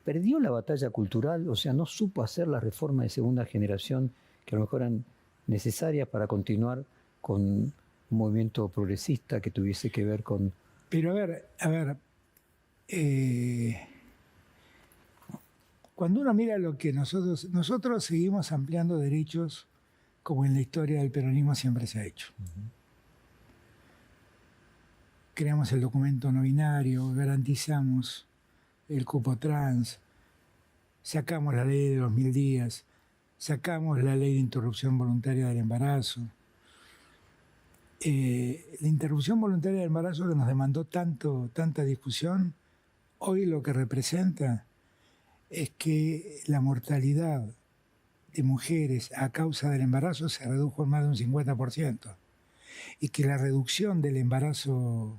¿Perdió la batalla cultural? O sea, ¿no supo hacer la reforma de segunda generación que a lo mejor eran necesarias para continuar con un movimiento progresista que tuviese que ver con... Pero a ver, cuando uno mira lo que nosotros seguimos ampliando derechos como en la historia del peronismo siempre se ha hecho. Creamos el documento no binario, garantizamos el cupo trans, sacamos la ley de los 1000 días, sacamos la ley de interrupción voluntaria del embarazo. La interrupción voluntaria del embarazo que nos demandó tanta discusión, hoy lo que representa es que la mortalidad de mujeres a causa del embarazo se redujo en más de un 50%. Y que la reducción del embarazo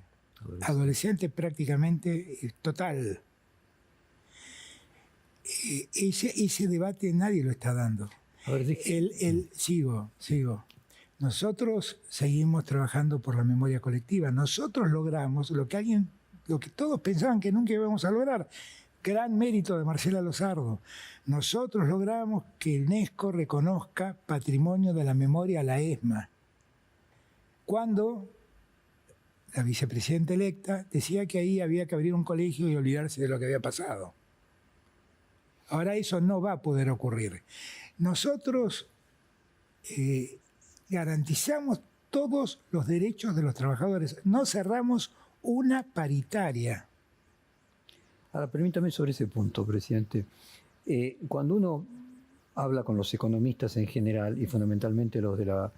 adolescente prácticamente es total. Ese debate nadie lo está dando. A ver, Sigo. Nosotros seguimos trabajando por la memoria colectiva. Nosotros logramos lo que todos pensaban que nunca íbamos a lograr. Gran mérito de Marcela Lozardo. Nosotros logramos que UNESCO reconozca Patrimonio de la Memoria a la ESMA. Cuando la vicepresidenta electa decía que ahí había que abrir un colegio y olvidarse de lo que había pasado. Ahora eso no va a poder ocurrir. Nosotros garantizamos todos los derechos de los trabajadores. No cerramos una paritaria. Ahora, permítame sobre ese punto, presidente. Cuando uno habla con los economistas en general y fundamentalmente los de la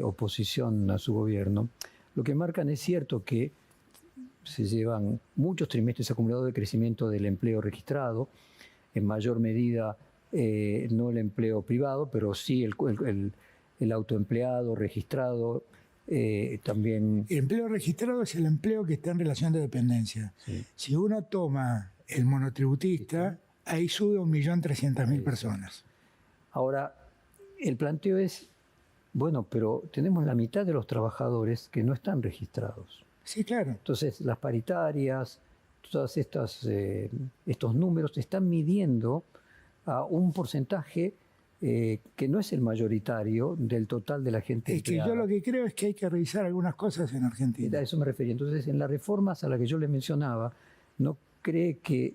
oposición a su gobierno, lo que marcan es cierto que se llevan muchos trimestres acumulados de crecimiento del empleo registrado, en mayor medida no el empleo privado, pero sí el autoempleado registrado, también... El empleo registrado es el empleo que está en relación de dependencia. Sí. Si uno toma el monotributista, ahí sube 1.300.000 personas. Ahora, el planteo es, bueno, pero tenemos la mitad de los trabajadores que no están registrados. Sí, claro. Entonces, las paritarias, todos estos números están midiendo a un porcentaje que no es el mayoritario del total de la gente Es que yo lo que creo es que hay que revisar algunas cosas en Argentina. A eso me refería. Entonces, en las reformas a las que yo le mencionaba, ¿no cree que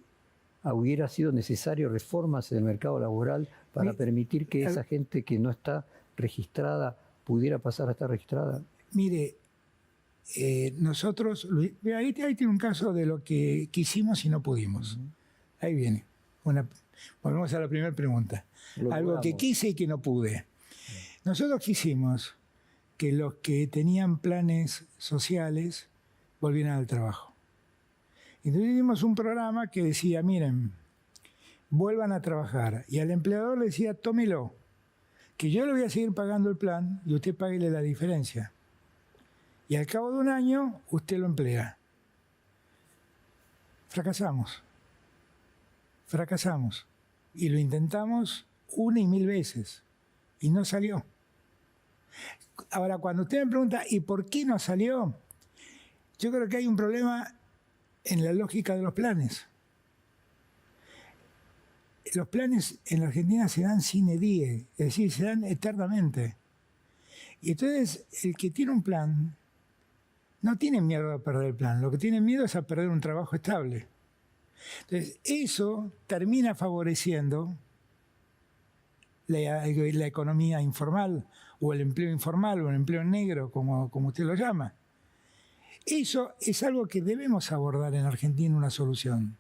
hubiera sido necesario reformas en el mercado laboral para permitir que esa gente que no está registrada pudiera pasar a estar registrada? Mire, nosotros, ahí tiene un caso de lo que quisimos y no pudimos. Ahí viene. Volvemos a la primera pregunta. Algo que quise y que no pude. Nosotros quisimos que los que tenían planes sociales volvieran al trabajo. Entonces hicimos un programa que decía, miren, vuelvan a trabajar. Y al empleador le decía, tómelo, que yo le voy a seguir pagando el plan y usted páguele la diferencia. Y al cabo de un año, usted lo emplea. Fracasamos. Y lo intentamos 1 y 1000 veces. Y no salió. Ahora, cuando usted me pregunta, ¿y por qué no salió? Yo creo que hay un problema en la lógica de los planes. Los planes en la Argentina se dan sine die, es decir, se dan eternamente. Y entonces, el que tiene un plan no tiene miedo a perder el plan, lo que tiene miedo es a perder un trabajo estable. Entonces, eso termina favoreciendo la economía informal, o el empleo informal, o el empleo negro, como usted lo llama. Eso es algo que debemos abordar en Argentina, una solución.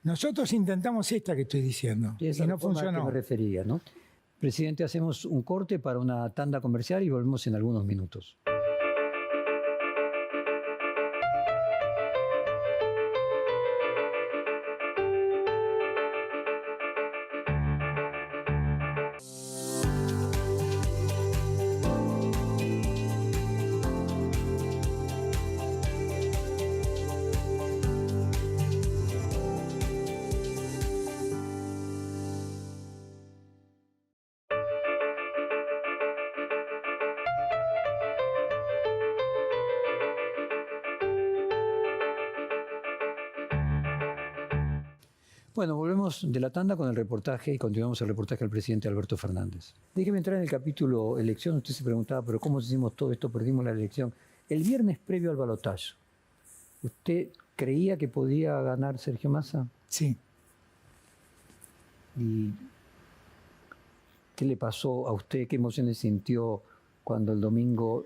Nosotros intentamos esta que estoy diciendo, y no funcionó. A que me refería, ¿no? Presidente, hacemos un corte para una tanda comercial y volvemos en algunos minutos. Bueno, volvemos de la tanda con el reportaje y continuamos el reportaje al presidente Alberto Fernández. Déjeme entrar en el capítulo elección. Usted se preguntaba, pero ¿cómo hicimos todo esto? Perdimos la elección. El viernes previo al balotaje, ¿usted creía que podía ganar Sergio Massa? Sí. ¿Y qué le pasó a usted? ¿Qué emociones sintió cuando el domingo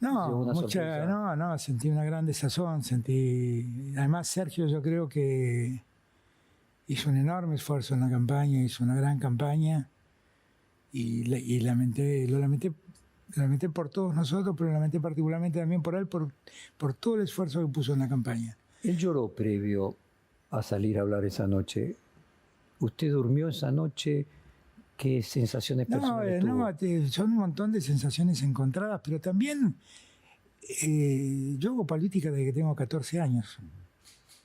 llegó una sorpresa? No, sentí una gran desazón. Además, Sergio, yo creo que hizo un enorme esfuerzo en la campaña, hizo una gran campaña y lo lamenté por todos nosotros, pero lo lamenté particularmente también por él, por todo el esfuerzo que puso en la campaña. Él lloró previo a salir a hablar esa noche. ¿Usted durmió esa noche? ¿Qué sensaciones personales tuvo? Son un montón de sensaciones encontradas, pero también yo hago política desde que tengo 14 años.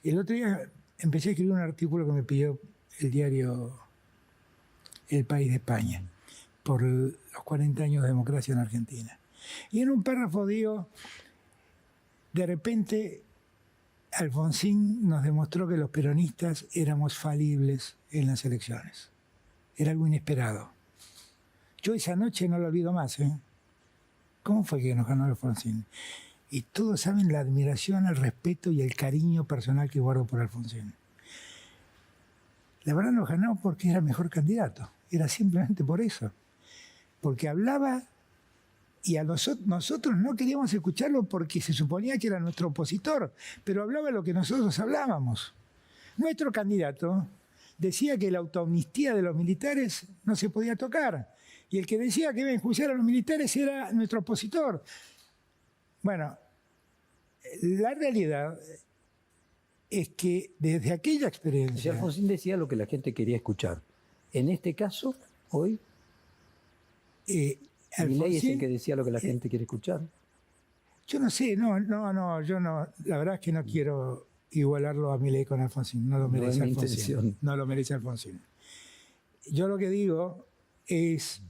El otro día empecé a escribir un artículo que me pidió el diario El País de España, por los 40 años de democracia en Argentina. Y en un párrafo digo, de repente Alfonsín nos demostró que los peronistas éramos falibles en las elecciones. Era algo inesperado. Yo esa noche no lo olvido más. ¿Cómo fue que nos ganó Alfonsín? Y todos saben la admiración, el respeto y el cariño personal que guardo por Alfonsín. La verdad nos ganó porque era el mejor candidato. Era simplemente por eso. Porque hablaba y a nosotros no queríamos escucharlo porque se suponía que era nuestro opositor, pero hablaba lo que nosotros hablábamos. Nuestro candidato decía que la autoamnistía de los militares no se podía tocar, y el que decía que iba a enjuiciar a los militares era nuestro opositor. Bueno, la realidad es que desde aquella experiencia... Alfonsín decía lo que la gente quería escuchar. En este caso, hoy... Milei es el que decía lo que la gente quiere escuchar. Yo no sé, yo no, la verdad es que no quiero igualarlo a Milei con Alfonsín, no lo merece Alfonsín. No lo merece Alfonsín. Yo lo que digo es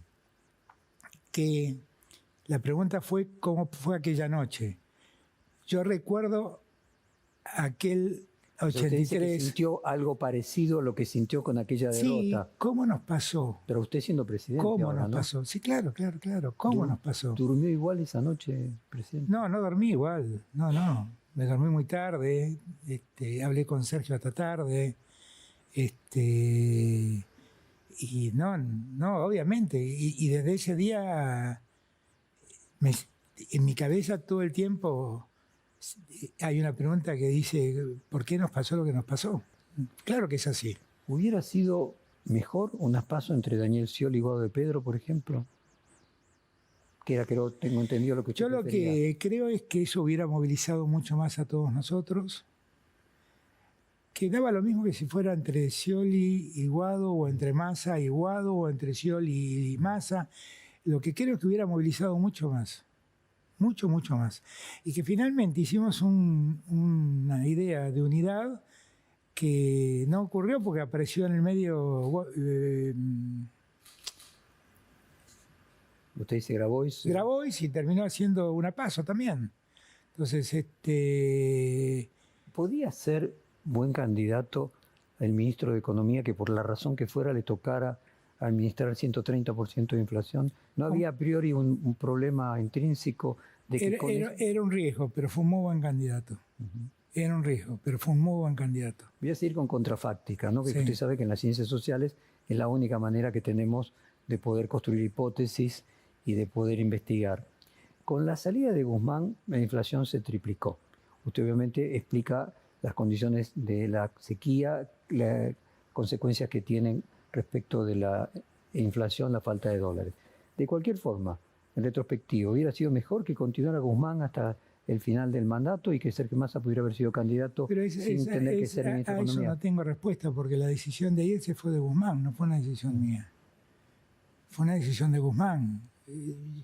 que la pregunta fue cómo fue aquella noche. Yo recuerdo aquel 83. Usted dice que sintió algo parecido a lo que sintió con aquella derrota. Sí, ¿cómo nos pasó? Pero usted siendo presidente ¿Cómo ahora, nos ¿no? pasó? Sí, claro. ¿Cómo nos pasó? ¿Durmió igual esa noche, presidente? No dormí igual. No. Me dormí muy tarde. Hablé con Sergio hasta tarde. Y no, obviamente. Y desde ese día, en mi cabeza todo el tiempo hay una pregunta que dice, ¿por qué nos pasó lo que nos pasó? Claro que es así. ¿Hubiera sido mejor un paso entre Daniel Scioli y Guado de Pedro, por ejemplo? Que era, que no tengo entendido lo que usted Yo lo que creo es que eso hubiera movilizado mucho más a todos nosotros, que daba lo mismo que si fuera entre Scioli y Guado, o entre Massa y Guado, o entre Scioli y Massa. Lo que creo es que hubiera movilizado mucho más. Mucho más. Y que finalmente hicimos una idea de unidad que no ocurrió porque apareció en el medio... Usted dice Grabois. Grabois y terminó haciendo una paso también. Entonces, ¿Podía ser buen candidato el ministro de Economía que por la razón que fuera le tocara administrar el 130% de inflación? ¿No había a priori un problema intrínseco de que era un riesgo, pero fue un muy buen candidato. Era un riesgo, pero fue un muy buen candidato. Voy a seguir con contrafáctica, ¿no? Que Sí. usted sabe que en las ciencias sociales es la única manera que tenemos de poder construir hipótesis y de poder investigar. Con la salida de Guzmán, la inflación se triplicó. Usted obviamente explica las condiciones de la sequía, las consecuencias que tienen respecto de la inflación, la falta de dólares. De cualquier forma, en retrospectivo, hubiera sido mejor que continuara Guzmán hasta el final del mandato y que Sergio Massa pudiera haber sido candidato sin tener que ser ministro de Economía. Economía. Eso no tengo respuesta porque la decisión de irse fue de Guzmán, no fue una decisión mía. Fue una decisión de Guzmán.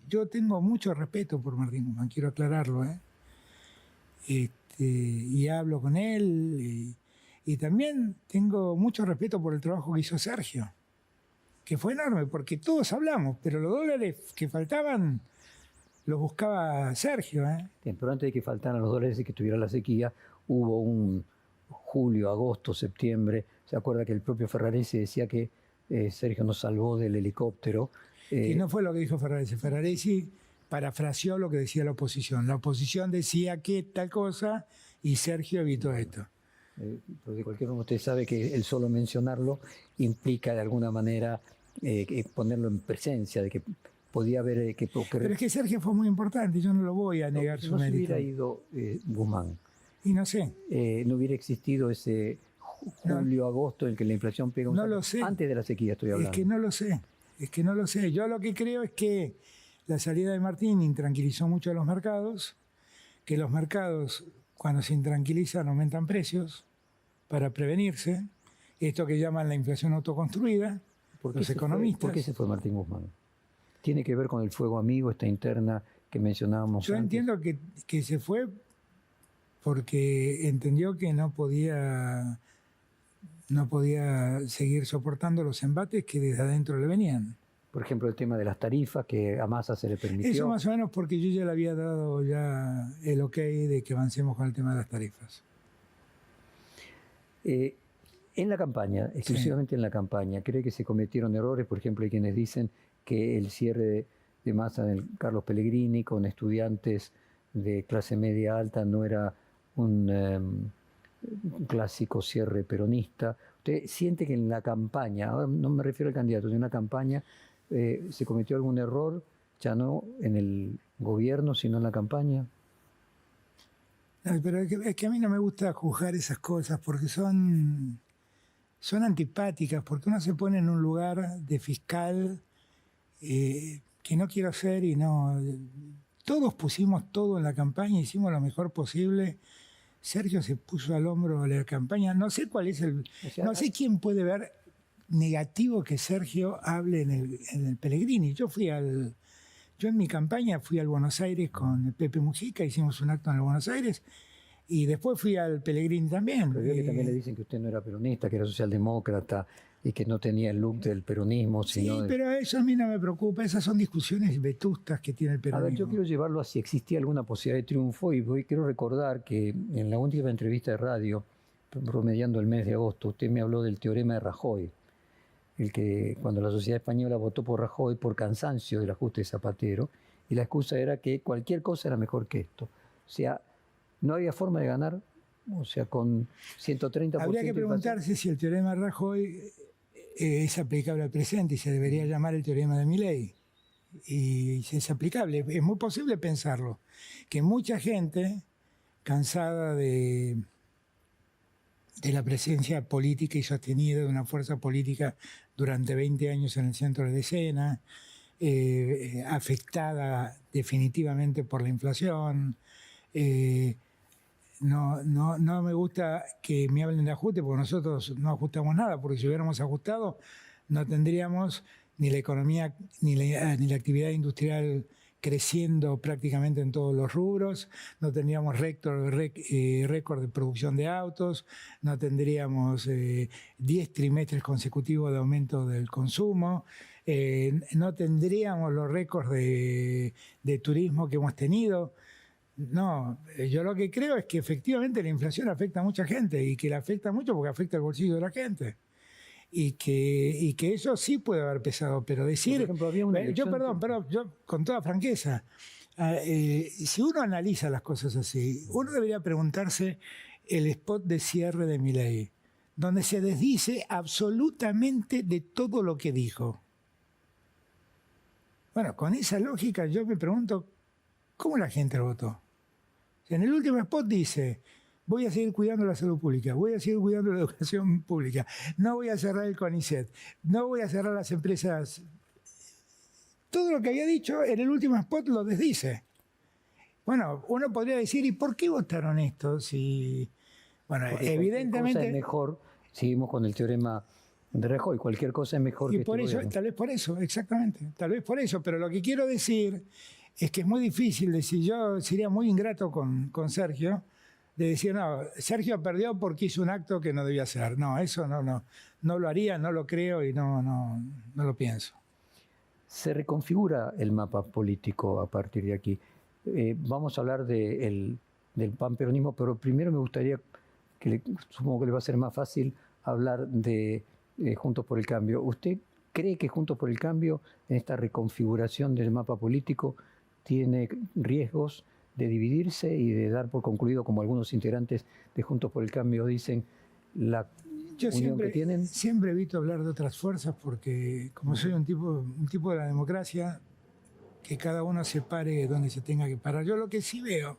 Yo tengo mucho respeto por Martín Guzmán, quiero aclararlo, y hablo con él, y también tengo mucho respeto por el trabajo que hizo Sergio, que fue enorme, porque todos hablamos, pero los dólares que faltaban los buscaba Sergio. Bien, pero antes de que faltaran los dólares y que tuviera la sequía, hubo un julio, agosto, septiembre. ¿Se acuerda que el propio Ferraresi decía que Sergio nos salvó del helicóptero? Y no fue lo que dijo Ferraresi. Ferraresi parafraseó lo que decía la oposición. La oposición decía que tal cosa y Sergio evitó esto. Pero de cualquier forma usted sabe que el solo mencionarlo implica de alguna manera ponerlo en presencia de que podía haber que ocurrir. Pero es que Sergio fue muy importante, yo no lo voy a negar su mérito. No se hubiera ido Guzmán. Y no sé. No hubiera existido ese julio, agosto en que la inflación pega un no lo sé. Antes de la sequía estoy hablando. Es que no lo sé. Yo lo que creo es que la salida de Martín intranquilizó mucho a los mercados, que los mercados cuando se intranquilizan aumentan precios para prevenirse, esto que llaman la inflación autoconstruida, los economistas. ¿Por qué se fue Martín Guzmán? ¿Tiene que ver con el fuego amigo, esta interna que mencionábamos Yo antes? entiendo que se fue porque entendió que no podía seguir soportando los embates que desde adentro le venían. Por ejemplo, el tema de las tarifas, que a Massa se le permitió. Eso más o menos porque yo ya le había dado ya el ok de que avancemos con el tema de las tarifas. En la campaña, exclusivamente en la campaña, ¿cree que se cometieron errores? Por ejemplo, hay quienes dicen que el cierre de Massa en el Carlos Pellegrini con estudiantes de clase media alta no era un clásico cierre peronista. ¿Usted siente que en la campaña, ahora no me refiero al candidato, en la campaña se cometió algún error, ya no en el gobierno, sino en la campaña? No, pero es que a mí no me gusta juzgar esas cosas porque son antipáticas, porque uno se pone en un lugar de fiscal que no quiero ser y no... Todos pusimos todo en la campaña, hicimos lo mejor posible. Sergio se puso al hombro de la campaña. No sé cuál es no sé quién puede ver negativo que Sergio hable en el Pellegrini. Yo en mi campaña fui al Buenos Aires con Pepe Mujica, hicimos un acto en el Buenos Aires y después fui al Pellegrini también. Pero veo que también le dicen que usted no era peronista, que era socialdemócrata y que no tenía el look del peronismo. Sino pero eso a mí no me preocupa, esas son discusiones vetustas que tiene el peronismo. A ver, yo quiero llevarlo a si existía alguna posibilidad de triunfo y quiero recordar que en la última entrevista de radio, promediando el mes de agosto, usted me habló del teorema de Rajoy, el que cuando la sociedad española votó por Rajoy por cansancio del ajuste de Zapatero, y la excusa era que cualquier cosa era mejor que esto. O sea, no había forma de ganar, o sea, con 130%. Habría que preguntarse si el teorema de Rajoy es aplicable al presente y se debería llamar el teorema de Milei. Y si es aplicable, es muy posible pensarlo, que mucha gente cansada de la presencia política y sostenida de una fuerza política durante 20 años en el centro de la escena, afectada definitivamente por la inflación. No me gusta que me hablen de ajuste, porque nosotros no ajustamos nada, porque si hubiéramos ajustado no tendríamos ni la economía ni la actividad industrial creciendo prácticamente en todos los rubros, no tendríamos récord de producción de autos, no tendríamos 10 trimestres consecutivos de aumento del consumo, no tendríamos los récords de turismo que hemos tenido. No, yo lo que creo es que efectivamente la inflación afecta a mucha gente y que la afecta mucho porque afecta el bolsillo de la gente. Y que eso sí puede haber pesado, pero decir... Por ejemplo, yo con toda franqueza, si uno analiza las cosas así, uno debería preguntarse el spot de cierre de Milei, donde se desdice absolutamente de todo lo que dijo. Bueno, con esa lógica yo me pregunto, ¿cómo la gente lo votó? En el último spot dice... Voy a seguir cuidando la salud pública, voy a seguir cuidando la educación pública, no voy a cerrar el CONICET, no voy a cerrar las empresas. Todo lo que había dicho en el último spot lo desdice. Bueno, uno podría decir, ¿y por qué votaron esto? Bueno, porque evidentemente... Cosa es mejor, seguimos con el teorema de Rajoy, cualquier cosa es mejor que por eso, tal vez por eso, exactamente, tal vez por eso, pero lo que quiero decir es que es muy difícil decir, yo sería muy ingrato con Sergio, de decir, no, Sergio perdió porque hizo un acto que no debía hacer. No, eso no lo haría, no lo creo y no lo pienso. Se reconfigura el mapa político a partir de aquí. Vamos a hablar del panperonismo, pero primero me gustaría, supongo que le va a ser más fácil hablar de Juntos por el Cambio. ¿Usted cree que Juntos por el Cambio, en esta reconfiguración del mapa político, tiene riesgos de dividirse y de dar por concluido, como algunos integrantes de Juntos por el Cambio dicen, la unión que tienen? Siempre evito hablar de otras fuerzas porque, como soy un tipo de la democracia, que cada uno se pare donde se tenga que parar. Yo lo que sí veo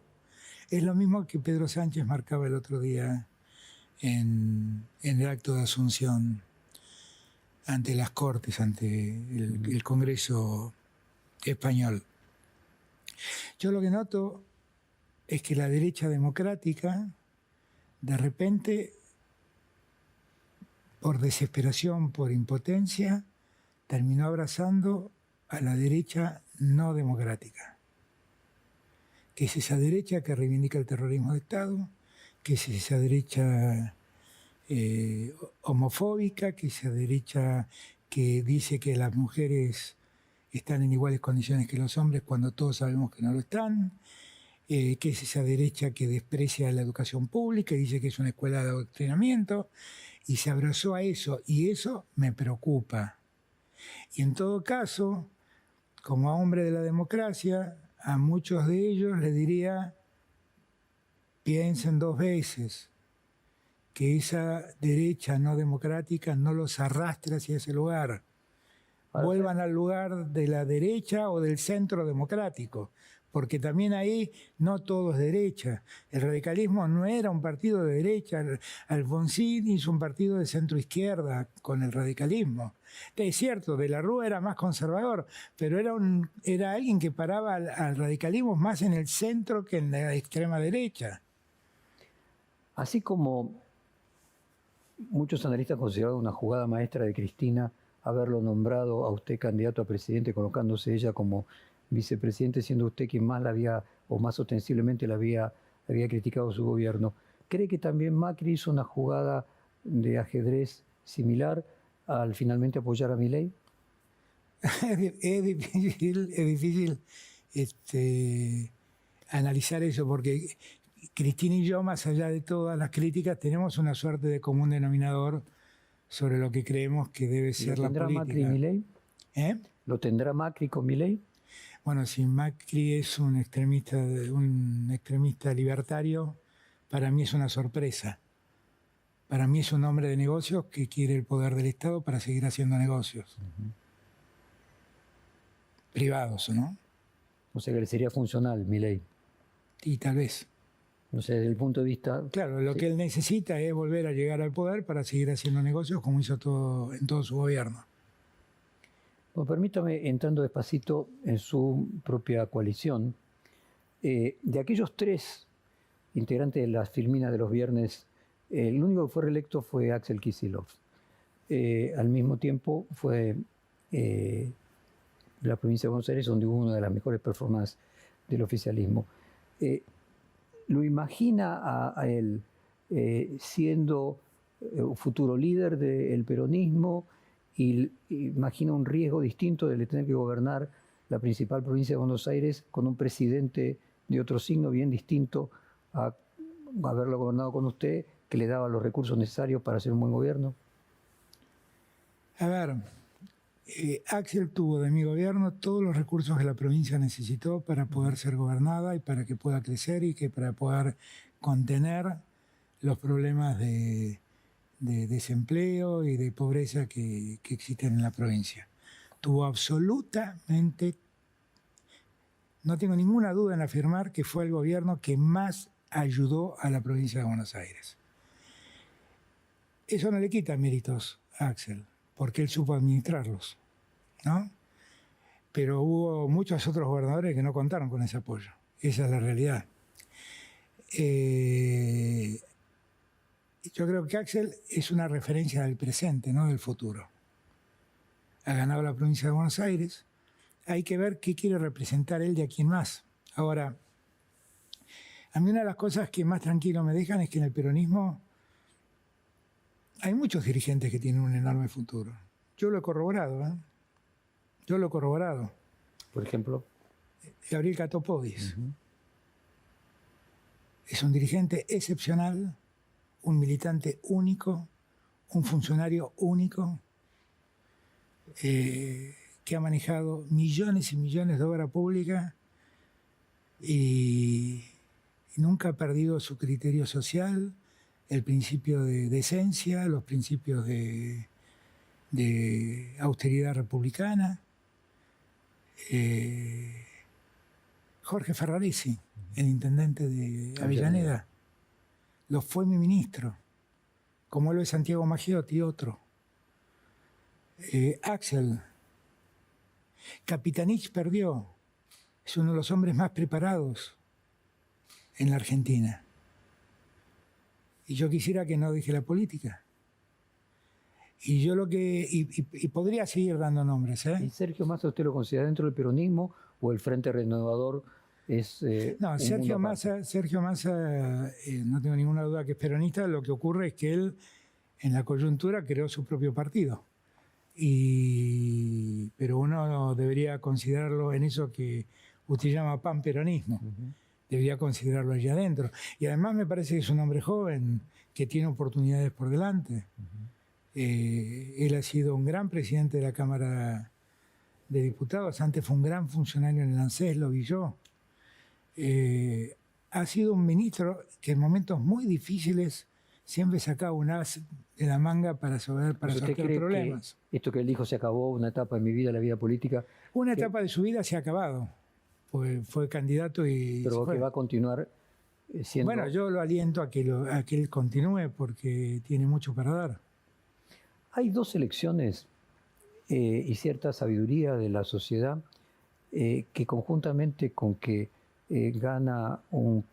es lo mismo que Pedro Sánchez marcaba el otro día en el acto de Asunción ante las Cortes, ante el Congreso español. Yo lo que noto es que la derecha democrática de repente por desesperación, por impotencia, terminó abrazando a la derecha no democrática, que es esa derecha que reivindica el terrorismo de Estado, que es esa derecha homofóbica, que es esa derecha que dice que las mujeres están en iguales condiciones que los hombres cuando todos sabemos que no lo están, que es esa derecha que desprecia la educación pública y dice que es una escuela de adoctrinamiento, y se abrazó a eso, y eso me preocupa. Y en todo caso, como hombre de la democracia, a muchos de ellos les diría, piensen 2 veces, que esa derecha no democrática no los arrastre hacia ese lugar. Vuelvan al lugar de la derecha o del centro democrático, porque también ahí no todo es derecha. El radicalismo no era un partido de derecha, Alfonsín hizo un partido de centro-izquierda con el radicalismo. Es cierto, De la Rúa era más conservador, pero era alguien que paraba al radicalismo más en el centro que en la extrema derecha. Así como muchos analistas consideraron una jugada maestra de Cristina haberlo nombrado a usted candidato a presidente, colocándose ella como vicepresidente, siendo usted quien más la había, o más ostensiblemente la había criticado su gobierno. ¿Cree que también Macri hizo una jugada de ajedrez similar al finalmente apoyar a Milei? Es difícil analizar eso, porque Cristina y yo, más allá de todas las críticas, tenemos una suerte de común denominador sobre lo que creemos que debe ser la política. ¿Lo tendrá Macri y Milei? ¿Lo tendrá Macri con Milei? Bueno, si Macri es un extremista libertario, para mí es una sorpresa. Para mí es un hombre de negocios que quiere el poder del Estado para seguir haciendo negocios. Privados, ¿no? O sea que le sería funcional Milei. Y tal vez. No sé, desde el punto de vista... Claro, lo que él necesita es volver a llegar al poder para seguir haciendo negocios como hizo en todo su gobierno. Bueno, permítame, entrando despacito en su propia coalición, de aquellos 3 integrantes de las Filminas de los viernes, el único que fue reelecto fue Axel Kicillof. Al mismo tiempo fue la provincia de Buenos Aires donde hubo una de las mejores performances del oficialismo. ¿Lo imagina a él siendo futuro líder del peronismo? Y imagina un riesgo distinto de tener que gobernar la principal provincia de Buenos Aires con un presidente de otro signo bien distinto a haberlo gobernado con usted, que le daba los recursos necesarios para hacer un buen gobierno? A ver, Axel tuvo de mi gobierno todos los recursos que la provincia necesitó para poder ser gobernada y para que pueda crecer y para poder contener los problemas de desempleo y de pobreza que existen en la provincia. Tuvo absolutamente, no tengo ninguna duda en afirmar que fue el gobierno que más ayudó a la provincia de Buenos Aires. Eso no le quita méritos a Axel, porque él supo administrarlos, ¿no? Pero hubo muchos otros gobernadores que no contaron con ese apoyo. Esa es la realidad. Yo creo que Axel es una referencia del presente, no del futuro. Ha ganado la provincia de Buenos Aires. Hay que ver qué quiere representar él de aquí en más. Ahora, a mí una de las cosas que más tranquilo me dejan es que en el peronismo hay muchos dirigentes que tienen un enorme futuro. Yo lo he corroborado, ¿eh? Yo lo he corroborado. Por ejemplo, Gabriel Catopodis. Es un dirigente excepcional, un militante único, un funcionario único, que ha manejado millones y millones de obra pública y nunca ha perdido su criterio social, el principio de decencia, los principios de austeridad republicana. Jorge Ferraresi, el intendente de Avellaneda, lo fue mi ministro, como lo es Santiago Maggiotti, otro. Axel. Capitanich perdió. Es uno de los hombres más preparados en la Argentina. Y yo quisiera que no deje la política. Y yo lo que. Y podría seguir dando nombres, ¿eh? ¿Y Sergio Massa usted lo considera dentro del peronismo o el Frente Renovador es No, un Sergio mundo aparte? Massa, no tengo ninguna duda que es peronista. Lo que ocurre es que él, en la coyuntura, creó su propio partido. Pero uno debería considerarlo en eso que usted llama panperonismo. Debería considerarlo allí adentro. Y además me parece que es un hombre joven que tiene oportunidades por delante. Él ha sido un gran presidente de la Cámara de Diputados, antes fue un gran funcionario en el ANSES, lo vi yo. Ha sido un ministro que en momentos muy difíciles siempre sacaba un as de la manga para ¿Usted sortear cree problemas. que esto que él dijo se acabó, una etapa en mi vida, la vida política, Una etapa de su vida se ha acabado. Fue candidato y pero se fue. que va a continuar siendo... Bueno, yo lo aliento a que él continúe porque tiene mucho para dar. Hay dos elecciones y cierta sabiduría de la sociedad que conjuntamente con que gana un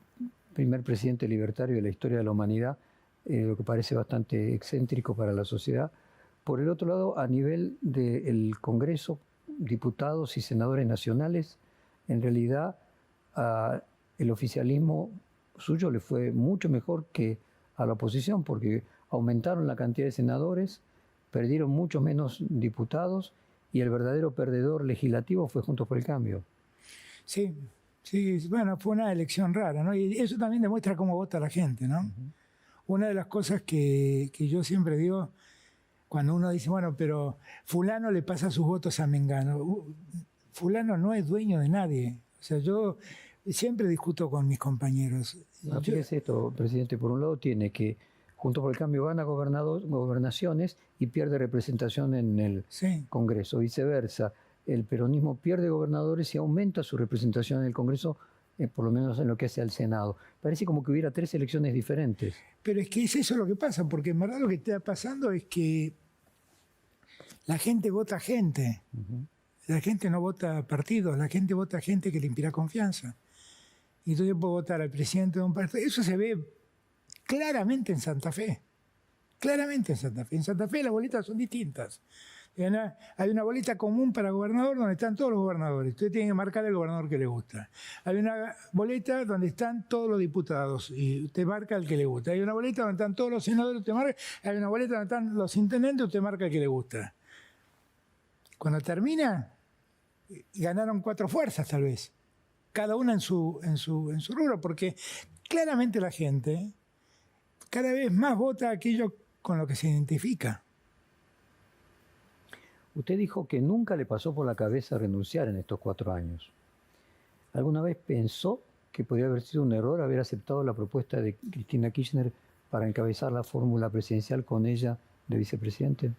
primer presidente libertario de la historia de la humanidad, lo que parece bastante excéntrico para la sociedad. Por el otro lado, a nivel del Congreso, diputados y senadores nacionales, en realidad el oficialismo suyo le fue mucho mejor que a la oposición, porque aumentaron la cantidad de senadores, perdieron mucho menos diputados y el verdadero perdedor legislativo fue Juntos por el Cambio. Sí, sí, bueno, fue una elección rara, ¿no? Y eso también demuestra cómo vota la gente, ¿no? Una de las cosas que yo siempre digo, cuando uno dice, bueno, pero fulano le pasa sus votos a Mengano. Fulano no es dueño de nadie. O sea, yo siempre discuto con mis compañeros. Fíjese esto, presidente, por un lado tiene que Juntos por el Cambio gana gobernaciones y pierde representación en el Congreso. Viceversa, el peronismo pierde gobernadores y aumenta su representación en el Congreso, por lo menos en lo que hace al Senado. Parece como que hubiera tres elecciones diferentes. Pero es que es eso lo que pasa, porque en verdad lo que está pasando es que la gente vota gente. La gente no vota partidos, la gente vota gente que le inspira confianza. Y entonces yo puedo votar al presidente de un partido. Eso se ve claramente en Santa Fe. Claramente en Santa Fe. En Santa Fe las boletas son distintas. Hay una boleta común para gobernador donde están todos los gobernadores. Usted tiene que marcar el gobernador que le gusta. Hay una boleta donde están todos los diputados y usted marca el que le gusta. Hay una boleta donde están todos los senadores, usted marca. Hay una boleta donde están los intendentes, usted marca el que le gusta. Cuando termina, ganaron 4 fuerzas tal vez. Cada una en su rubro, porque claramente la gente cada vez más vota aquello con lo que se identifica. Usted dijo que nunca le pasó por la cabeza renunciar en estos 4 años. ¿Alguna vez pensó que podría haber sido un error haber aceptado la propuesta de Cristina Kirchner para encabezar la fórmula presidencial con ella de vicepresidente?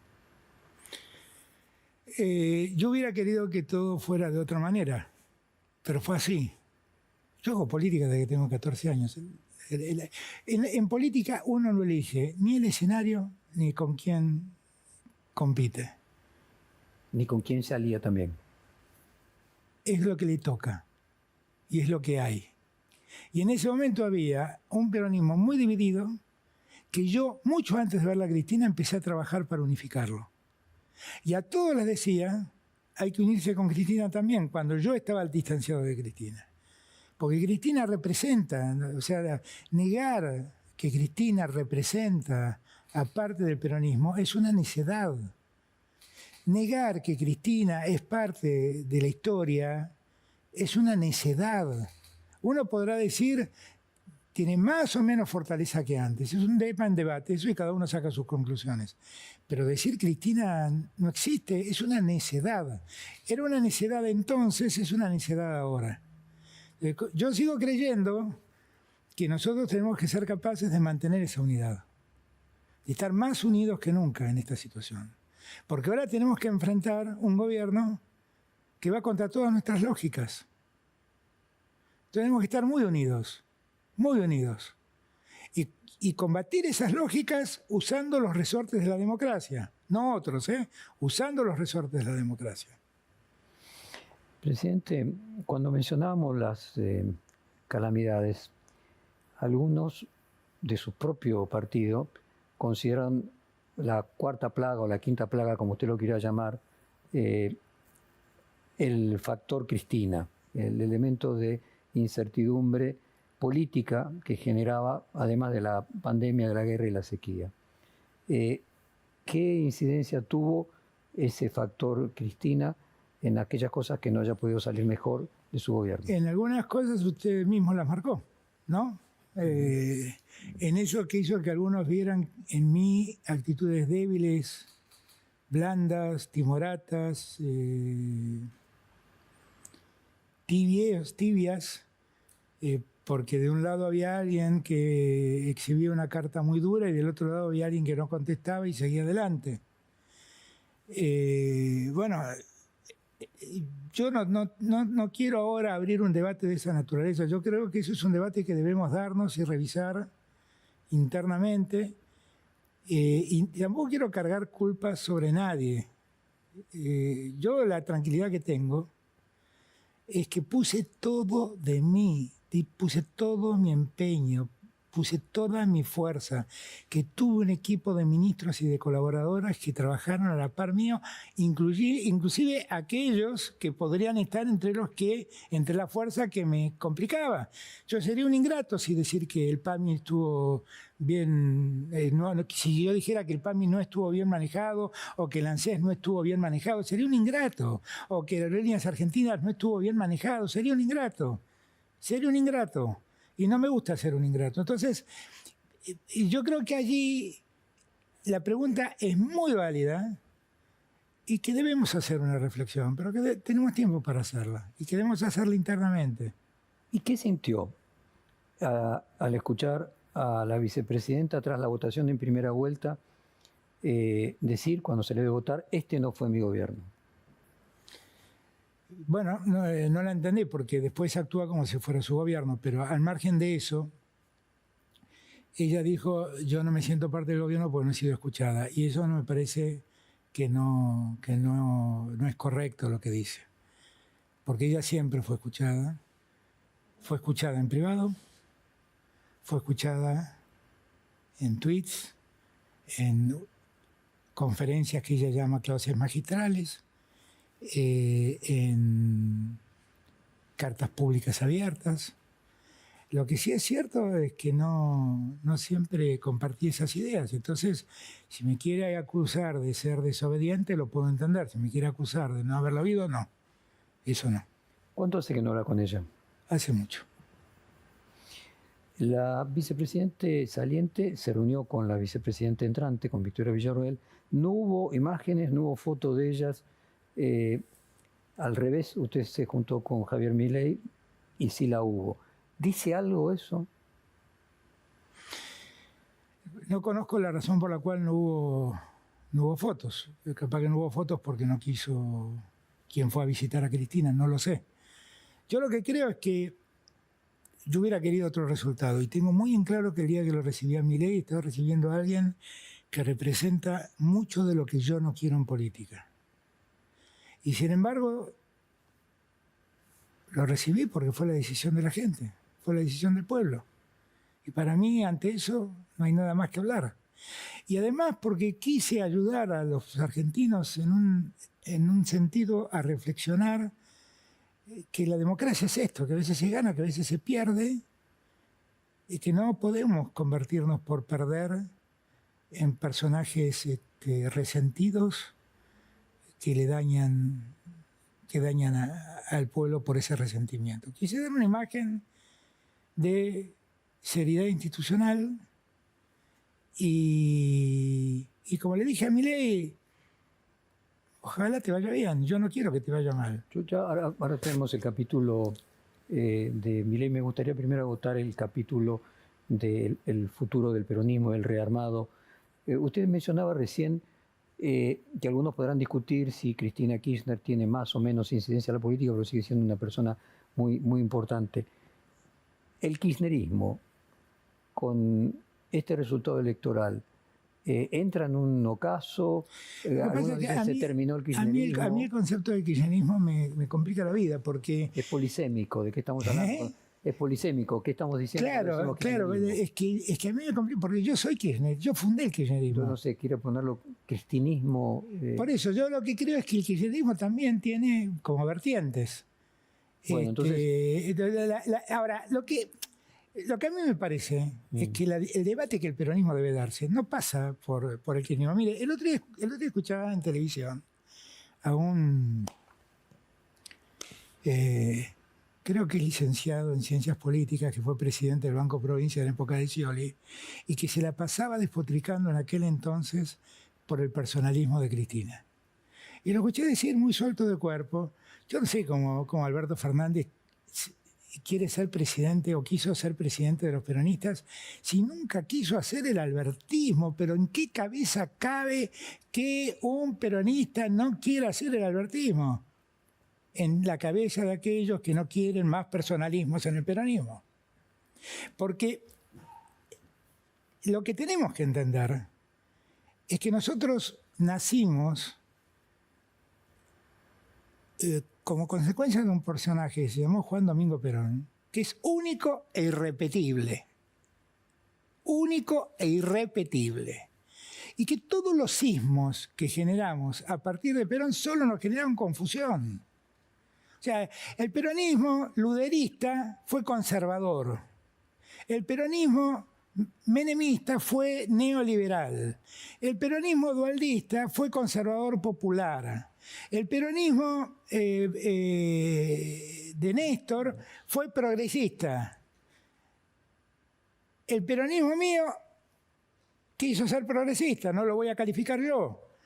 Yo hubiera querido que todo fuera de otra manera, pero fue así. Yo hago política desde que tengo 14 años. En política uno no elige ni el escenario ni con quién compite. Ni con quién se alía también. Es lo que le toca y es lo que hay. Y en ese momento había un peronismo muy dividido que yo, mucho antes de ver a Cristina, empecé a trabajar para unificarlo. Y a todos les decía, hay que unirse con Cristina también, cuando yo estaba distanciado de Cristina. Porque Cristina representa, o sea, negar que Cristina representa a parte del peronismo es una necedad. Negar que Cristina es parte de la historia es una necedad. Uno podrá decir, tiene más o menos fortaleza que antes. Es un tema en debate, eso y cada uno saca sus conclusiones. Pero decir Cristina no existe es una necedad. Era una necedad entonces, es una necedad ahora. Yo sigo creyendo que nosotros tenemos que ser capaces de mantener esa unidad, de estar más unidos que nunca en esta situación. Porque ahora tenemos que enfrentar un gobierno que va contra todas nuestras lógicas. Tenemos que estar muy unidos, muy unidos. Y combatir esas lógicas usando los resortes de la democracia, no otros, usando los resortes de la democracia. Presidente, cuando mencionábamos las calamidades, algunos de su propio partido consideran la cuarta plaga o la quinta plaga, como usted lo quiera llamar, el factor Cristina, el elemento de incertidumbre política que generaba, además de la pandemia, de la guerra y la sequía. ¿Qué incidencia tuvo ese factor Cristina en aquellas cosas que no haya podido salir mejor de su gobierno? En algunas cosas usted mismo las marcó, ¿no? En eso que hizo que algunos vieran en mí actitudes débiles, blandas, timoratas, tibias, porque de un lado había alguien que exhibía una carta muy dura y del otro lado había alguien que no contestaba y seguía adelante. Bueno, yo no quiero ahora abrir un debate de esa naturaleza. Yo creo que eso es un debate que debemos darnos y revisar internamente. Y tampoco quiero cargar culpas sobre nadie. Yo la tranquilidad que tengo es que puse todo de mí, puse todo mi empeño, puse toda mi fuerza, que tuve un equipo de ministros y de colaboradoras que trabajaron a la par mío, inclusive aquellos que podrían estar entre la fuerza que me complicaba. Yo sería un ingrato si decir que el PAMI estuvo bien, si yo dijera que el PAMI no estuvo bien manejado o que el ANSES no estuvo bien manejado, sería un ingrato, o que Aerolíneas Argentinas no estuvo bien manejado, sería un ingrato. Y no me gusta ser un ingrato. Entonces, yo creo que allí la pregunta es muy válida y que debemos hacer una reflexión, pero que tenemos tiempo para hacerla y que debemos hacerla internamente. ¿Y qué sintió al escuchar a la vicepresidenta tras la votación en primera vuelta decir, cuando se le debe votar, este no fue mi gobierno? Bueno, no la entendí porque después actúa como si fuera su gobierno, pero al margen de eso, ella dijo, yo no me siento parte del gobierno porque no he sido escuchada. Y eso no me parece que no es correcto lo que dice. Porque ella siempre fue escuchada en privado, fue escuchada en tweets, en conferencias que ella llama clases magistrales, en cartas públicas abiertas. Lo que sí es cierto es que no siempre compartí esas ideas. Entonces, si me quiere acusar de ser desobediente, lo puedo entender. Si me quiere acusar de no haberlo oído, no. Eso no. ¿Cuánto hace que no habla con ella? Hace mucho. La vicepresidente saliente se reunió con la vicepresidenta entrante, con Victoria Villarroel. No hubo imágenes, no hubo fotos de ellas. Al revés, usted se juntó con Javier Milei y sí la hubo. ¿Dice algo eso? No conozco la razón por la cual no hubo fotos. Capaz que no hubo fotos porque no quiso quien fue a visitar a Cristina, no lo sé. Yo lo que creo es que yo hubiera querido otro resultado y tengo muy en claro que el día que lo recibí a Milei estaba recibiendo a alguien que representa mucho de lo que yo no quiero en política. Y sin embargo, lo recibí porque fue la decisión de la gente, fue la decisión del pueblo. Y para mí, ante eso, no hay nada más que hablar. Y además porque quise ayudar a los argentinos en un sentido a reflexionar que la democracia es esto, que a veces se gana, que a veces se pierde, y que no podemos convertirnos por perder en personajes resentidos, que dañan al pueblo por ese resentimiento. Quise dar una imagen de seriedad institucional y como le dije a Milei, ojalá te vaya bien, yo no quiero que te vaya mal. Ahora tenemos el capítulo de Milei. Me gustaría primero agotar el capítulo del futuro del peronismo, del rearmado. Usted mencionaba recién que algunos podrán discutir si Cristina Kirchner tiene más o menos incidencia en la política, pero sigue siendo una persona muy, muy importante. El kirchnerismo, con este resultado electoral, ¿entra en un ocaso? Algunos dicen se terminó el kirchnerismo. A mí el concepto de kirchnerismo me complica la vida porque... Es polisémico, ¿de qué estamos hablando? Es polisémico. ¿Qué estamos diciendo? Claro, claro, es que a mí me complica, porque yo soy kirchner, yo fundé el kirchnerismo. Yo no sé, quiero ponerlo cristinismo. Por eso, yo lo que creo es que el kirchnerismo también tiene como vertientes. Bueno, Ahora, lo que a mí me parece es que el debate que el peronismo debe darse no pasa por el kirchnerismo. Mire, el otro día escuchaba en televisión a un... creo que es licenciado en Ciencias Políticas, que fue presidente del Banco Provincia en la época de Scioli, y que se la pasaba despotricando en aquel entonces por el personalismo de Cristina. Y lo escuché decir muy suelto de cuerpo. Yo no sé cómo Alberto Fernández quiere ser presidente o quiso ser presidente de los peronistas si nunca quiso hacer el albertismo. Pero ¿en qué cabeza cabe que un peronista no quiera hacer el albertismo? En la cabeza de aquellos que no quieren más personalismos en el peronismo. Porque lo que tenemos que entender es que nosotros nacimos como consecuencia de un personaje que se llamó Juan Domingo Perón, que es único e irrepetible. Único e irrepetible. Y que todos los sismos que generamos a partir de Perón solo nos generaron confusión. O sea, el peronismo luderista fue conservador. El peronismo menemista fue neoliberal. El peronismo dualdista fue conservador popular. El peronismo de Néstor fue progresista. El peronismo mío quiso ser progresista, no lo voy a calificar yo.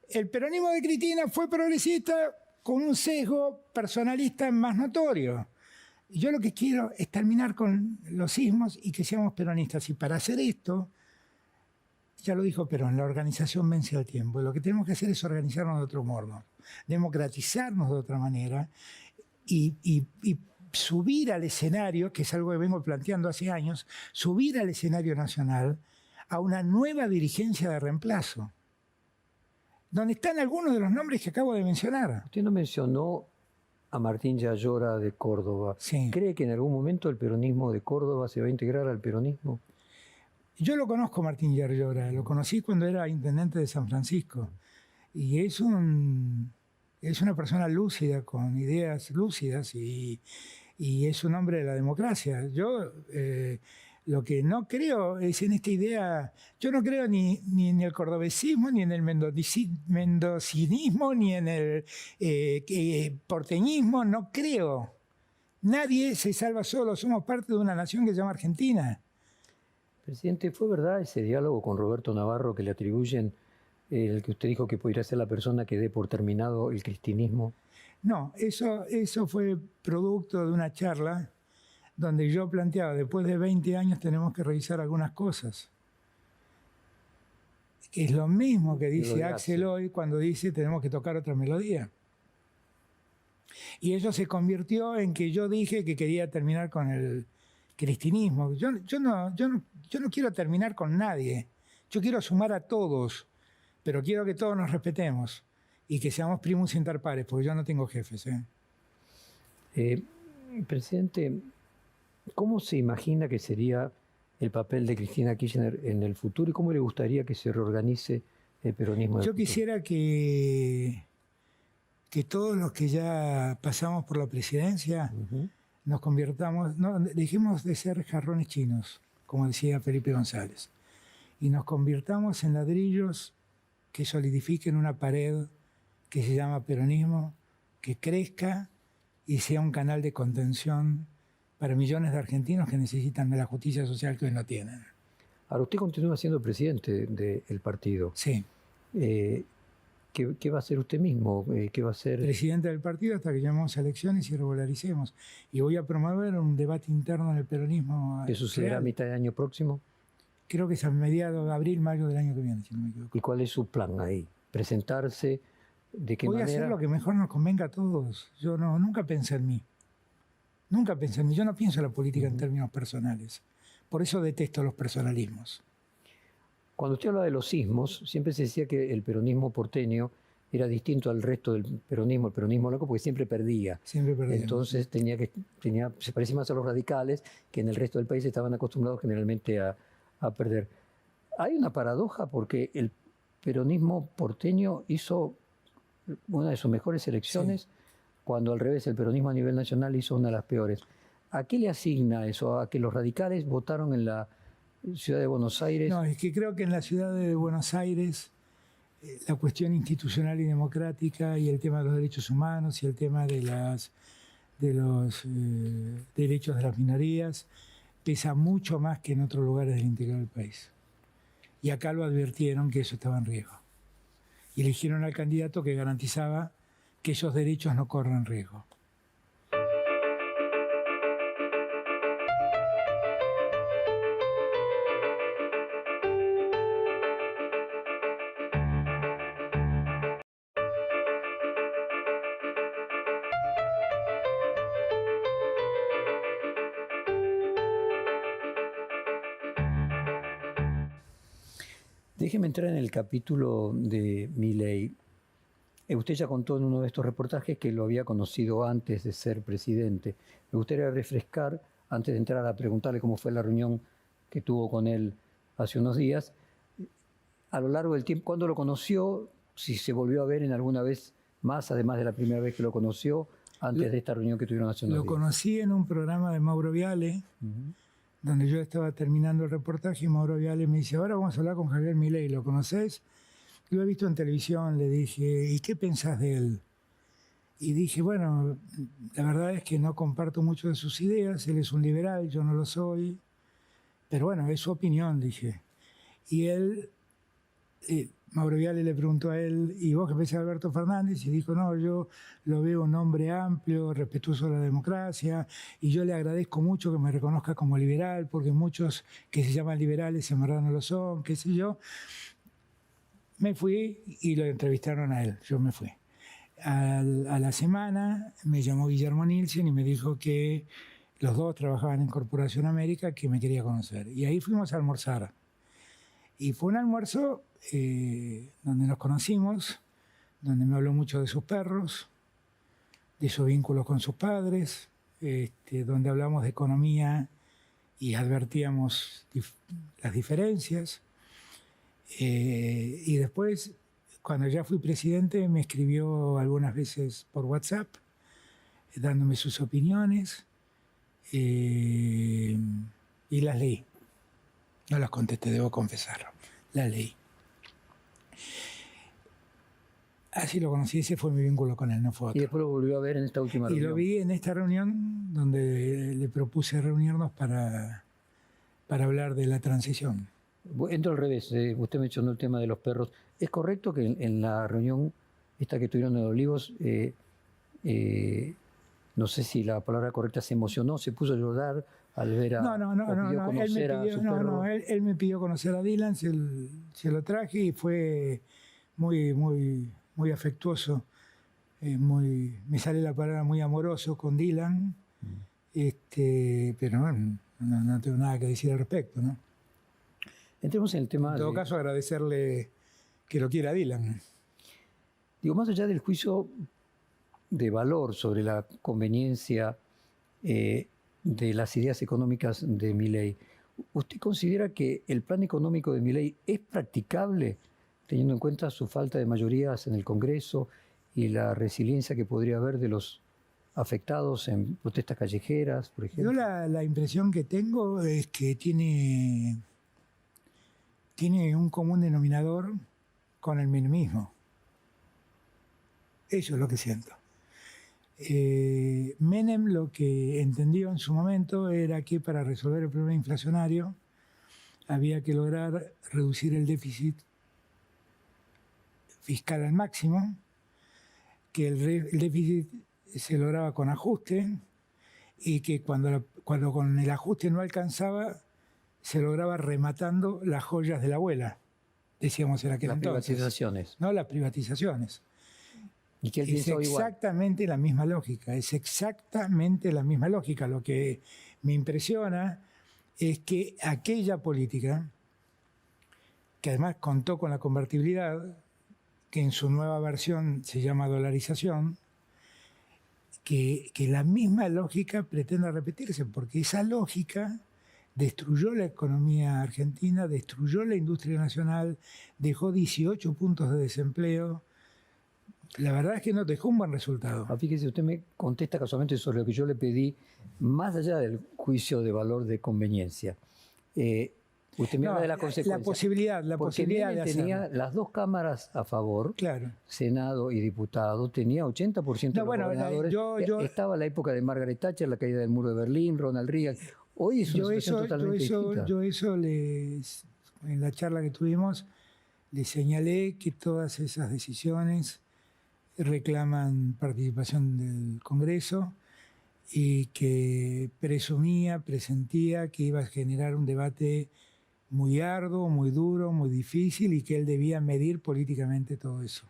El peronismo de Cristina fue progresista con un sesgo personalista más notorio. Yo lo que quiero es terminar con los sismos y que seamos peronistas. Y para hacer esto, ya lo dijo Perón, la organización vence al tiempo. Lo que tenemos que hacer es organizarnos de otro modo, democratizarnos de otra manera y subir al escenario, que es algo que vengo planteando hace años, subir al escenario nacional a una nueva dirigencia de reemplazo, donde están algunos de los nombres que acabo de mencionar. Usted no mencionó a Martín Yayora de Córdoba. Sí. ¿Cree que en algún momento el peronismo de Córdoba se va a integrar al peronismo? Yo lo conozco, Martín Yayora, lo conocí cuando era intendente de San Francisco. Y es una persona lúcida, con ideas lúcidas, y es un hombre de la democracia. Yo lo que no creo es en esta idea, yo no creo ni en el cordobesismo, ni en el mendocinismo, ni en el porteñismo, no creo. Nadie se salva solo, somos parte de una nación que se llama Argentina. Presidente, ¿fue verdad ese diálogo con Roberto Navarro que le atribuyen, el que usted dijo que podría ser la persona que dé por terminado el cristinismo? No, eso fue producto de una charla donde yo planteaba, después de 20 años tenemos que revisar algunas cosas. Que es lo mismo que dice Axel hoy cuando dice tenemos que tocar otra melodía. Y eso se convirtió en que yo dije que quería terminar con el cristinismo. Yo no quiero terminar con nadie. Yo quiero sumar a todos, pero quiero que todos nos respetemos y que seamos primus inter pares, porque yo no tengo jefes. Presidente, ¿cómo se imagina que sería el papel de Cristina Kirchner en el futuro y cómo le gustaría que se reorganice el peronismo? Yo quisiera que todos los que ya pasamos por la presidencia nos convirtamos, no, dejemos de ser jarrones chinos, como decía Felipe González, y nos convirtamos en ladrillos que solidifiquen una pared que se llama peronismo, que crezca y sea un canal de contención para millones de argentinos que necesitan de la justicia social que hoy no tienen. Ahora, usted continúa siendo presidente del partido. Sí. ¿Qué va a hacer usted mismo? ¿Qué va a hacer? Presidente del partido hasta que llamemos a elecciones y regularicemos. Y voy a promover un debate interno en el peronismo. ¿Qué sucederá a mitad de año próximo? Creo que es a mediados de abril, mayo del año que viene, si no me equivoco. ¿Y cuál es su plan ahí? ¿Presentarse? ¿De qué manera? Voy a hacer lo que mejor nos convenga a todos. Yo nunca pensé en mí. Nunca pensé en mí. Yo no pienso en la política en términos personales. Por eso detesto los personalismos. Cuando usted habla de los sismos, siempre se decía que el peronismo porteño era distinto al resto del peronismo, el peronismo loco, porque siempre perdía. Siempre perdía. Entonces se parecía más a los radicales, que en el resto del país estaban acostumbrados generalmente a perder. Hay una paradoja porque el peronismo porteño hizo una de sus mejores elecciones, sí, cuando al revés el peronismo a nivel nacional hizo una de las peores. ¿A qué le asigna eso? ¿A que los radicales votaron en la ciudad de Buenos Aires? No, es que creo que en la ciudad de Buenos Aires la cuestión institucional y democrática y el tema de los derechos humanos y el tema de los derechos de las minorías pesa mucho más que en otros lugares del interior del país. Y acá lo advirtieron que eso estaba en riesgo. Y eligieron al candidato que garantizaba que esos derechos no corran riesgo. Déjeme entrar en el capítulo de Milei. Usted ya contó en uno de estos reportajes que lo había conocido antes de ser presidente. Me gustaría refrescar, antes de entrar a preguntarle cómo fue la reunión que tuvo con él hace unos días, a lo largo del tiempo, ¿cuándo lo conoció? Si se volvió a ver en alguna vez más, además de la primera vez que lo conoció, antes de esta reunión que tuvieron hace unos días. Lo conocí en un programa de Mauro Viale, donde yo estaba terminando el reportaje y Mauro Viale me dice, ahora vamos a hablar con Javier Milei, ¿lo conoces? Lo he visto en televisión, le dije, ¿y qué pensás de él? Y dije, bueno, la verdad es que no comparto mucho de sus ideas, él es un liberal, yo no lo soy, pero bueno, es su opinión, dije. Y él, Mauro Viale le preguntó a él, ¿y vos qué pensás de Alberto Fernández? Y dijo, no, yo lo veo un hombre amplio, respetuoso de la democracia, y yo le agradezco mucho que me reconozca como liberal, porque muchos que se llaman liberales en verdad no lo son, qué sé yo. Me fui y lo entrevistaron a él, yo me fui. A la semana me llamó Guillermo Nielsen y me dijo que los dos trabajaban en Corporación América, que me quería conocer. Y ahí fuimos a almorzar. Y fue un almuerzo donde nos conocimos, donde me habló mucho de sus perros, de sus vínculos con sus padres, donde hablamos de economía y advertíamos las diferencias. Y después, cuando ya fui presidente, me escribió algunas veces por WhatsApp, dándome sus opiniones, y las leí. No las contesté, debo confesarlo. Las leí. Así lo conocí, ese fue mi vínculo con él, no fue otro. Y después lo volvió a ver en esta última reunión. Y lo vi en esta reunión donde le propuse reunirnos para hablar de la transición. Entro al revés, usted mencionó el tema de los perros. ¿Es correcto que en la reunión esta que tuvieron en Olivos, no sé si la palabra correcta, se emocionó, se puso a llorar al ver a... Él me pidió conocer a Dylan, se lo traje y fue muy afectuoso, me sale la palabra muy amoroso con Dylan, pero no tengo nada que decir al respecto, ¿no? Entremos en el tema. En todo caso, agradecerle que lo quiera Dylan. Digo, más allá del juicio de valor sobre la conveniencia de las ideas económicas de Milei, ¿usted considera que el plan económico de Milei es practicable, teniendo en cuenta su falta de mayorías en el Congreso y la resiliencia que podría haber de los afectados en protestas callejeras, por ejemplo? Yo la impresión que tengo es que tiene un común denominador con el menemismo. Eso es lo que siento. Menem lo que entendió en su momento era que para resolver el problema inflacionario había que lograr reducir el déficit fiscal al máximo, que el déficit se lograba con ajuste y que cuando con el ajuste no alcanzaba, se lograba rematando las joyas de la abuela, decíamos en aquel entonces. Las privatizaciones. No, las privatizaciones. ¿Y que él es exactamente igual? La misma lógica, es exactamente la misma lógica. Lo que me impresiona es que aquella política, que además contó con la convertibilidad, que en su nueva versión se llama dolarización, que la misma lógica pretende repetirse, porque esa lógica destruyó la economía argentina, destruyó la industria nacional, dejó 18 puntos de desempleo. La verdad es que no dejó un buen resultado. Fíjese, usted me contesta casualmente sobre lo que yo le pedí, más allá del juicio de valor de conveniencia. Usted me habla de la consecuencia. La posibilidad de tenía hacerlo. las dos cámaras a favor, Claro. Senado y diputado, tenía 80% de los gobernadores. Estaba la época de Margaret Thatcher, la caída del muro de Berlín, Ronald Reagan. Hoy es una situación totalmente distinta. Yo eso en la charla que tuvimos, les señalé que todas esas decisiones reclaman participación del Congreso y que presentía que iba a generar un debate muy arduo, muy duro, muy difícil y que él debía medir políticamente todo eso.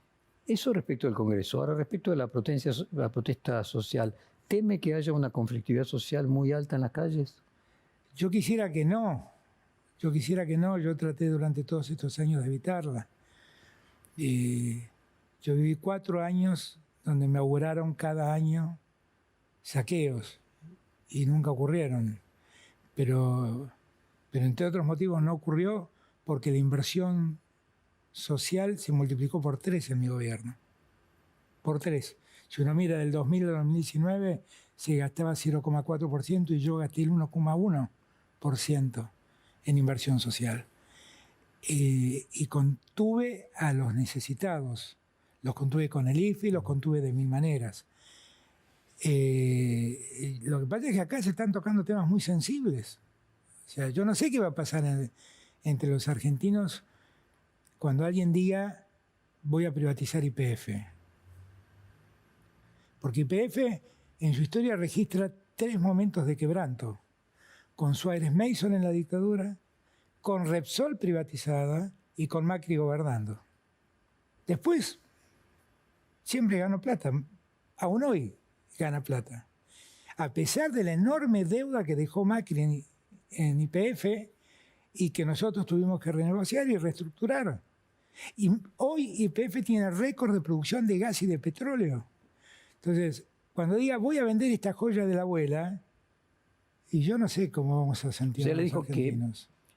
Eso respecto del Congreso. Ahora, respecto de la protesta social, ¿teme que haya una conflictividad social muy alta en las calles? Yo quisiera que no. Yo traté durante todos estos años de evitarla. Yo viví 4 años donde me auguraron cada año saqueos y nunca ocurrieron. Pero entre otros motivos no ocurrió porque la inversión social se multiplicó por 3 en mi gobierno. Por 3. Si uno mira del 2000 al 2019, se gastaba 0,4% y yo gasté el 1,1% en inversión social. Y contuve a los necesitados. Los contuve con el IFE y los contuve de 1000 maneras. Lo que pasa es que acá se están tocando temas muy sensibles. O sea, yo no sé qué va a pasar entre los argentinos cuando alguien diga voy a privatizar YPF. Porque YPF en su historia registra 3 momentos de quebranto. Con Suárez Mason en la dictadura, con Repsol privatizada y con Macri gobernando. Después, siempre ganó plata. Aún hoy gana plata. A pesar de la enorme deuda que dejó Macri en YPF y que nosotros tuvimos que renegociar y reestructurar. Y hoy YPF tiene récord de producción de gas y de petróleo. Entonces, cuando diga voy a vender esta joya de la abuela, y yo no sé cómo vamos a sentir los argentinos. Usted le dijo que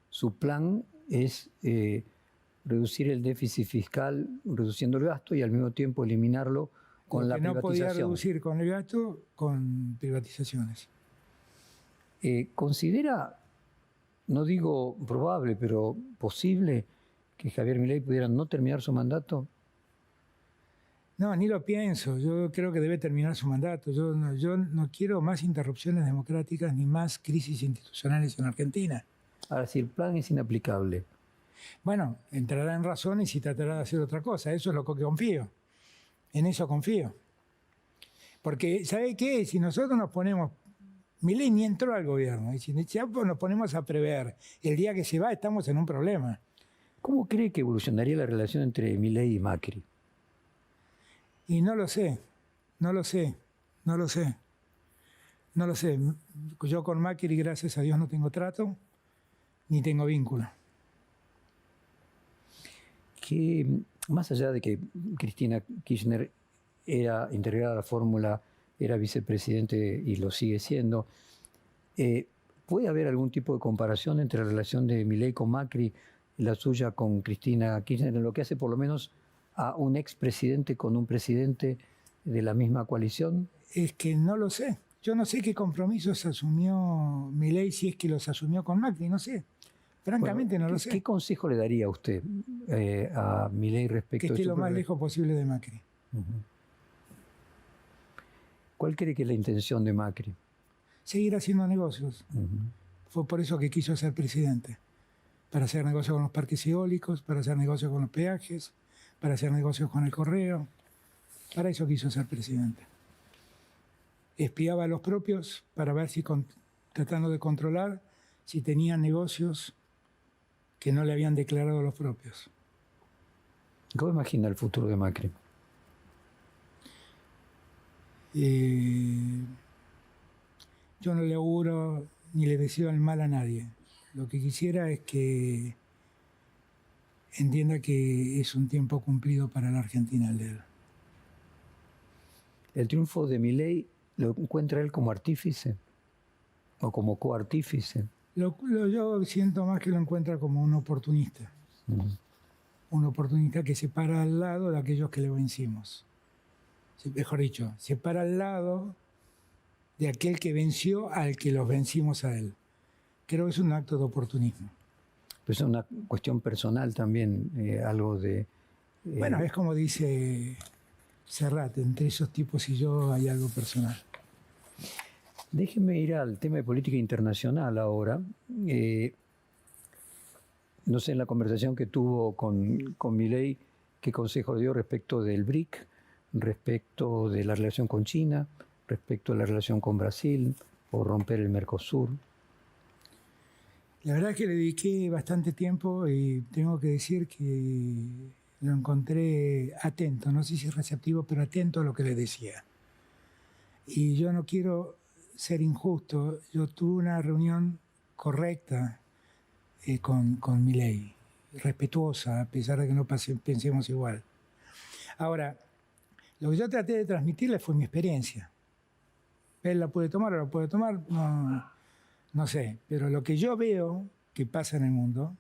su plan es reducir el déficit fiscal reduciendo el gasto y al mismo tiempo eliminarlo con la privatización. No podía reducir con el gasto con privatizaciones. ¿Considera, no digo probable, pero posible que Javier Milei pudiera no terminar su mandato? No, ni lo pienso. Yo creo que debe terminar su mandato. Yo no quiero más interrupciones democráticas ni más crisis institucionales en Argentina. Ahora, si el plan es inaplicable. Bueno, entrará en razones y tratará de hacer otra cosa. Eso es lo que confío. En eso confío. Porque, ¿sabe qué? Si nosotros nos ponemos... Milei ni entró al gobierno. Y si ya nos ponemos a prever el día que se va, estamos en un problema. ¿Cómo cree que evolucionaría la relación entre Milei y Macri? Y no lo sé. Yo con Macri, gracias a Dios, no tengo trato ni tengo vínculo. Que más allá de que Cristina Kirchner era integrada a la fórmula, era vicepresidente y lo sigue siendo, ¿puede haber algún tipo de comparación entre la relación de Milei con Macri y la suya con Cristina Kirchner, en lo que hace por lo menos a un expresidente con un presidente de la misma coalición? Es que no lo sé. Yo no sé qué compromisos asumió Milei, si es que los asumió con Macri, no sé. Francamente no lo sé. ¿Qué consejo le daría usted a Milei respecto a esto? Que esté lo más lejos posible de Macri. ¿Cuál cree que es la intención de Macri? Seguir haciendo negocios. Fue por eso que quiso ser presidente. Para hacer negocios con los parques eólicos, para hacer negocios con los peajes, para hacer negocios con el correo. Para eso quiso ser presidente. Espiaba a los propios para ver si, tratando de controlar, si tenían negocios que no le habían declarado los propios. ¿Cómo imagina el futuro de Macri? Yo no le auguro ni le deseo el mal a nadie. Lo que quisiera es que entienda que es un tiempo cumplido para la Argentina el de él. ¿El triunfo de Milei lo encuentra él como artífice o como coartífice? Yo siento más que lo encuentra como un oportunista. Un oportunista que se para al lado de aquellos que le vencimos. Mejor dicho, se para al lado de aquel que venció al que los vencimos a él. Creo que es un acto de oportunismo. Pues es una cuestión personal también, algo de... Bueno, es como dice Serrat, entre esos tipos y yo hay algo personal. Déjeme ir al tema de política internacional ahora. No sé, en la conversación que tuvo con Milei, ¿qué consejo dio respecto del BRIC, respecto de la relación con China, respecto de la relación con Brasil, o romper el Mercosur? La verdad es que le dediqué bastante tiempo y tengo que decir que lo encontré atento, no sé si receptivo, pero atento a lo que le decía. Y yo no quiero ser injusto, yo tuve una reunión correcta con Milei, respetuosa, a pesar de que no pensemos igual. Ahora, lo que yo traté de transmitirle fue mi experiencia. ¿Él la puede tomar o la puede tomar? No sé, pero lo que yo veo que pasa en el mundo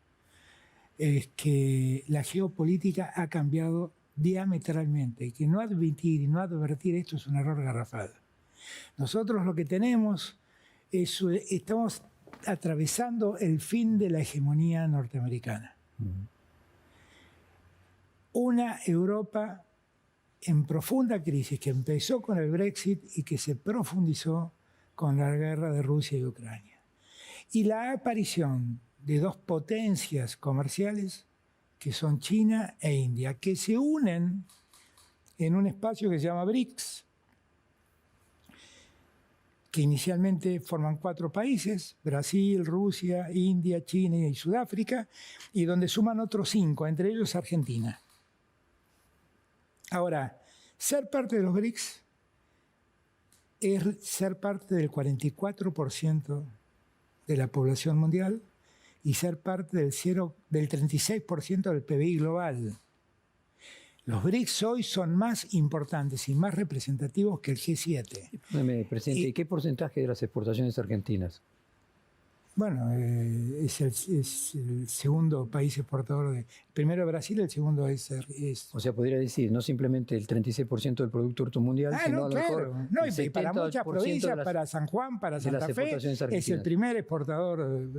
es que la geopolítica ha cambiado diametralmente y que no admitir y no advertir esto es un error garrafal. Nosotros lo que tenemos es, estamos atravesando el fin de la hegemonía norteamericana. Una Europa en profunda crisis que empezó con el Brexit y que se profundizó con la guerra de Rusia y Ucrania. Y la aparición de dos potencias comerciales que son China e India, que se unen en un espacio que se llama BRICS, que inicialmente forman 4 países, Brasil, Rusia, India, China y Sudáfrica, y donde suman otros 5, entre ellos Argentina. Ahora, ser parte de los BRICS es ser parte del 44% de la población mundial y ser parte del 36% del PBI global. Los BRICS hoy son más importantes y más representativos que el G7. Presidente, ¿y qué porcentaje de las exportaciones argentinas? Bueno, es el segundo país exportador. El primero es Brasil, el segundo es... O sea, podría decir, no simplemente el 36% del Producto Bruto Mundial, sino no, a lo claro. mejor No, el y para muchas provincias, las, para San Juan, para Santa Fe, es el primer exportador,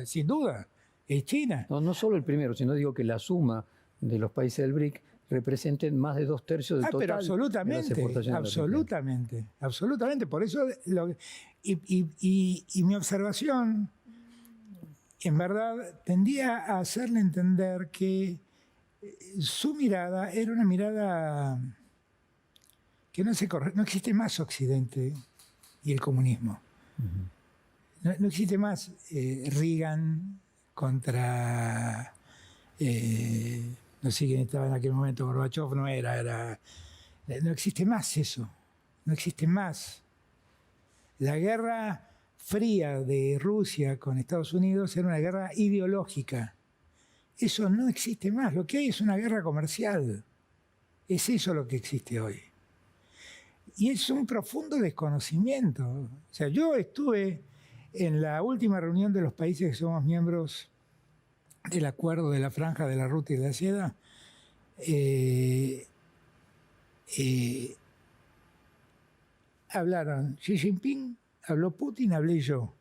sin duda, es China. No solo el primero, sino digo que la suma de los países del BRIC representen más de 2/3 del total. Pero absolutamente, de las exportaciones absolutamente. Por eso, y mi observación, en verdad, tendía a hacerle entender que su mirada era una mirada que no existe más Occidente y el comunismo. No existe más Reagan contra... no sé quién estaba en aquel momento, Gorbachev no no existe más eso, no existe más. La guerra fría de Rusia con Estados Unidos era una guerra ideológica. Eso no existe más, lo que hay es una guerra comercial. Es eso lo que existe hoy. Y es un profundo desconocimiento. O sea, yo estuve en la última reunión de los países que somos miembros del acuerdo de la Franja de la Ruta y de la Seda, hablaron Xi Jinping, habló Putin, hablé yo.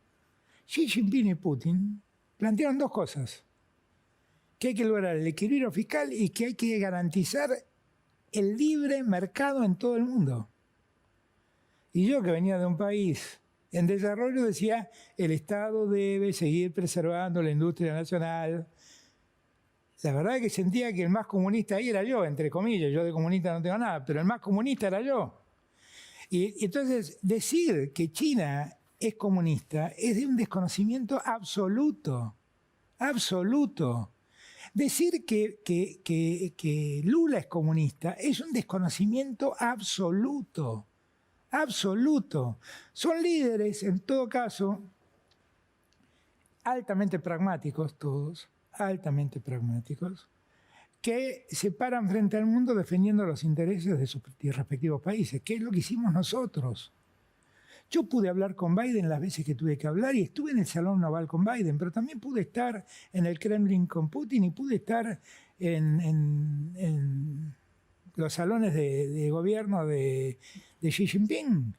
Xi Jinping y Putin plantearon 2 cosas. Que hay que lograr el equilibrio fiscal y que hay que garantizar el libre mercado en todo el mundo. Y yo, que venía de un país en desarrollo, decía, el Estado debe seguir preservando la industria nacional. La verdad es que sentía que el más comunista ahí era yo, entre comillas. Yo de comunista no tengo nada, pero el más comunista era yo. Y entonces, decir que China es comunista es de un desconocimiento absoluto. Absoluto. Decir que Lula es comunista es un desconocimiento absoluto. Absoluto. Son líderes, en todo caso, altamente pragmáticos todos, altamente pragmáticos, que se paran frente al mundo defendiendo los intereses de sus respectivos países, que es lo que hicimos nosotros. Yo pude hablar con Biden las veces que tuve que hablar y estuve en el Salón Naval con Biden, pero también pude estar en el Kremlin con Putin y pude estar en los salones de gobierno de Xi Jinping.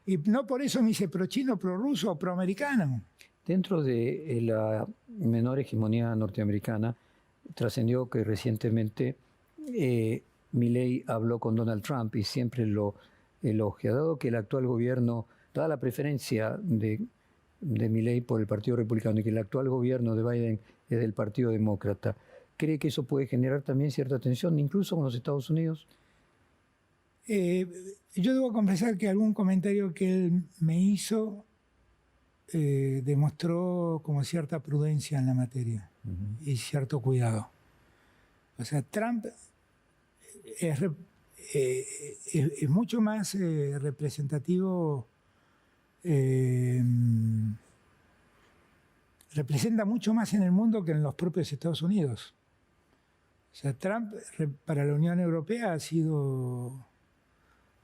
Y no por eso me hice pro-chino, pro-ruso o pro-americano. Dentro de la menor hegemonía norteamericana, trascendió que recientemente Milei habló con Donald Trump y siempre lo elogia, dado que el actual gobierno, dada la preferencia de Milei por el Partido Republicano y que el actual gobierno de Biden es del Partido Demócrata, ¿cree que eso puede generar también cierta tensión, incluso con los Estados Unidos? Yo debo confesar que algún comentario que él me hizo demostró como cierta prudencia en la materia y cierto cuidado. O sea, Trump es mucho más representativo, representa mucho más en el mundo que en los propios Estados Unidos. O sea, Trump para la Unión Europea ha sido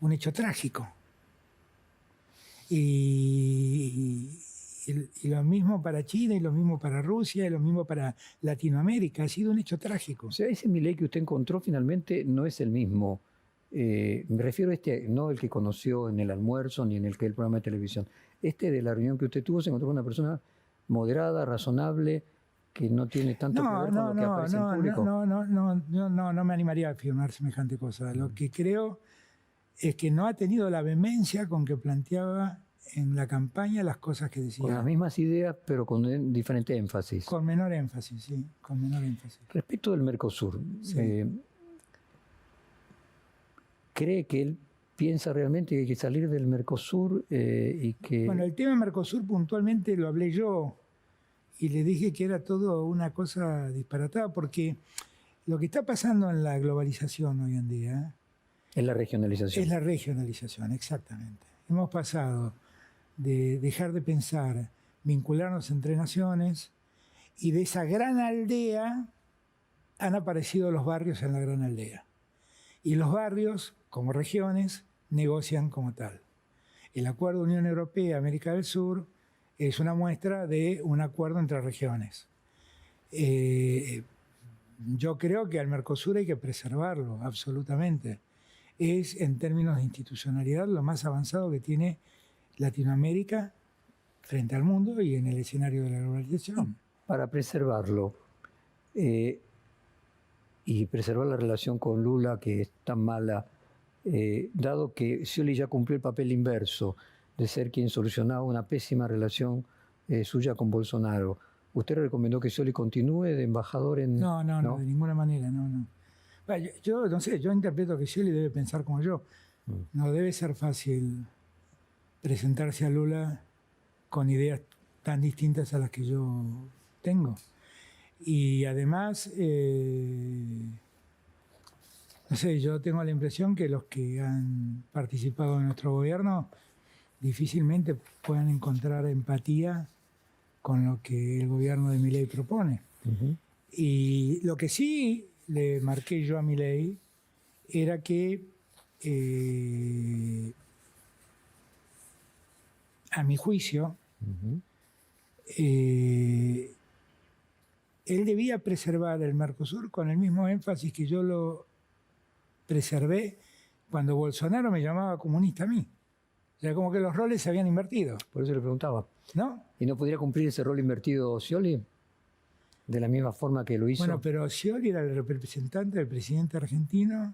un hecho trágico. Y lo mismo para China, y lo mismo para Rusia, y lo mismo para Latinoamérica. Ha sido un hecho trágico. O sea, ese Milei que usted encontró finalmente no es el mismo. Me refiero a no el que conoció en el almuerzo ni en el programa de televisión. De la reunión que usted tuvo, se encontró con una persona moderada, razonable, que no tiene tanto que ver con lo que aparece en público. No me animaría a afirmar semejante cosa. Lo que creo es que no ha tenido la vehemencia con que planteaba en la campaña las cosas que decía. Con las mismas ideas, pero con diferente énfasis. Con menor énfasis, sí, con menor énfasis. Respecto del Mercosur, sí. ¿Cree que él piensa realmente que hay que salir del Mercosur y que...? Bueno, el tema Mercosur puntualmente lo hablé yo y le dije que era todo una cosa disparatada porque lo que está pasando en la globalización hoy en día... Es la regionalización. Es la regionalización, exactamente. Hemos pasado de dejar de pensar, vincularnos entre naciones, y de esa gran aldea han aparecido los barrios en la gran aldea. Y los barrios, como regiones, negocian como tal. El acuerdo Unión Europea-América del Sur es una muestra de un acuerdo entre regiones. Yo creo que al Mercosur hay que preservarlo, absolutamente. Es, en términos de institucionalidad, lo más avanzado que tiene Latinoamérica frente al mundo y en el escenario de la globalización. Para preservarlo y preservar la relación con Lula, que es tan mala, dado que Scioli ya cumplió el papel inverso de ser quien solucionaba una pésima relación suya con Bolsonaro, ¿usted recomendó que Scioli continúe de embajador en...? No, de ninguna manera, no. Yo no sé, yo interpreto que Scioli debe pensar como yo. No debe ser fácil presentarse a Lula con ideas tan distintas a las que yo tengo. Y además, no sé, yo tengo la impresión que los que han participado en nuestro gobierno difícilmente puedan encontrar empatía con lo que el gobierno de Milei propone. Y lo que sí le marqué yo a Milei era que a mi juicio él debía preservar el Mercosur con el mismo énfasis que yo lo preservé cuando Bolsonaro me llamaba comunista a mí. O sea, como que los roles se habían invertido. Por eso le preguntaba. ¿No? ¿Y no pudiera cumplir ese rol invertido Scioli? De la misma forma que lo hizo. Bueno, pero Scioli era el representante del presidente argentino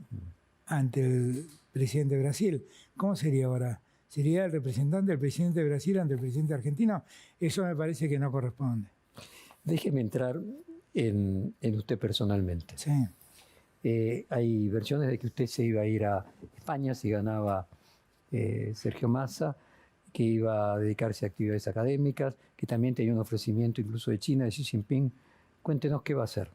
ante el presidente de Brasil. ¿Cómo sería ahora? ¿Sería el representante del presidente de Brasil ante el presidente argentino? Eso me parece que no corresponde. Déjeme entrar en usted personalmente. Sí. Hay versiones de que usted se iba a ir a España si ganaba Sergio Massa, que iba a dedicarse a actividades académicas, que también tenía un ofrecimiento incluso de China, de Xi Jinping. Cuéntenos qué va a hacer.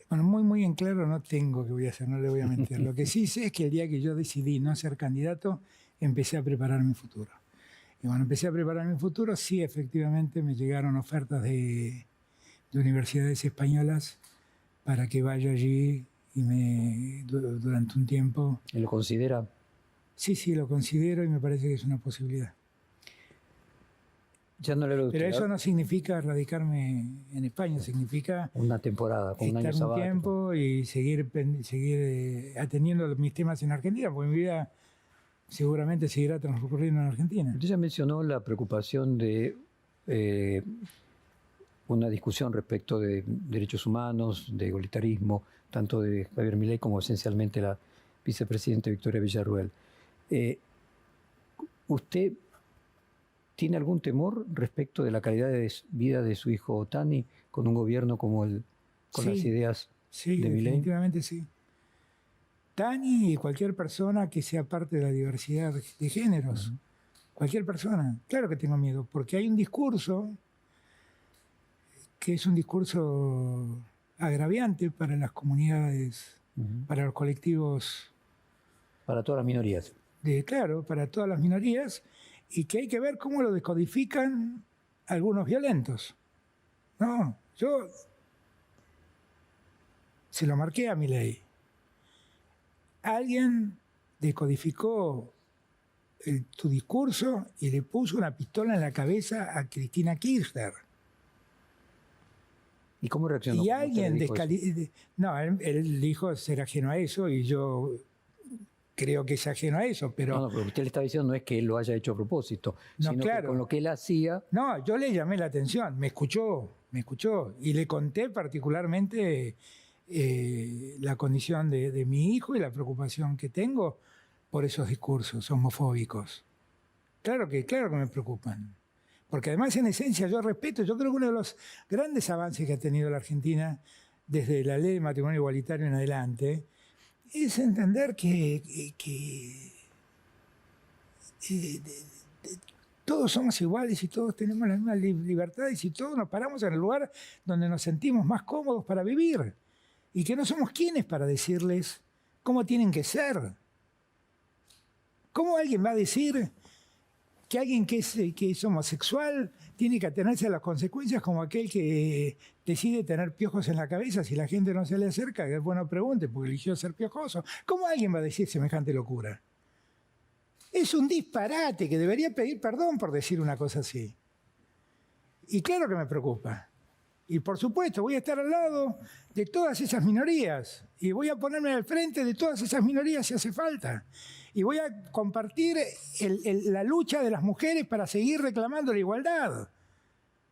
Bueno, muy en claro no tengo qué voy a hacer, no le voy a mentir. Lo que sí sé es que el día que yo decidí no ser candidato, empecé a preparar mi futuro. Y cuando empecé a preparar mi futuro, sí, efectivamente me llegaron ofertas de universidades españolas para que vaya allí y durante un tiempo. ¿Y lo considera? Sí, lo considero y me parece que es una posibilidad. Ya no le lo Pero eso no significa radicarme en España, significa una temporada, con un año estar un sabático. tiempo y seguir atendiendo mis temas en Argentina, porque mi vida seguramente seguirá transcurriendo en Argentina. Usted ya mencionó la preocupación de una discusión respecto de derechos humanos, de igualitarismo, tanto de Javier Milei como esencialmente la vicepresidenta Victoria Villarruel. ¿Usted tiene algún temor respecto de la calidad de vida de su hijo Tani con un gobierno como con las ideas de Milei? Definitivamente sí. Tani y cualquier persona que sea parte de la diversidad de géneros, cualquier persona, claro que tengo miedo, porque hay un discurso que es un discurso agraviante para las comunidades, para los colectivos. Para todas las minorías. Claro, para todas las minorías, y que hay que ver cómo lo decodifican algunos violentos. No, yo se lo marqué a Milei. Alguien decodificó tu discurso y le puso una pistola en la cabeza a Cristina Kirchner. ¿Y cómo reaccionó? Y alguien no, él dijo ser ajeno a eso y yo creo que es ajeno a eso, pero... No, pero usted le está diciendo no es que él lo haya hecho a propósito, no, sino claro, que con lo que él hacía... No, yo le llamé la atención, me escuchó y le conté particularmente la condición de mi hijo y la preocupación que tengo por esos discursos homofóbicos. Claro que me preocupan. Porque además, en esencia, yo respeto, yo creo que uno de los grandes avances que ha tenido la Argentina desde la ley de matrimonio igualitario en adelante es entender que todos somos iguales y todos tenemos las mismas libertades y todos nos paramos en el lugar donde nos sentimos más cómodos para vivir y que no somos quienes para decirles cómo tienen que ser. ¿Cómo alguien va a decir que alguien que es homosexual tiene que atenerse a las consecuencias como aquel que decide tener piojos en la cabeza si la gente no se le acerca? Que es bueno pregunte, porque eligió ser piojoso. ¿Cómo alguien va a decir semejante locura? Es un disparate que debería pedir perdón por decir una cosa así. Y claro que me preocupa. Y por supuesto voy a estar al lado de todas esas minorías y voy a ponerme al frente de todas esas minorías si hace falta. Y voy a compartir la lucha de las mujeres para seguir reclamando la igualdad.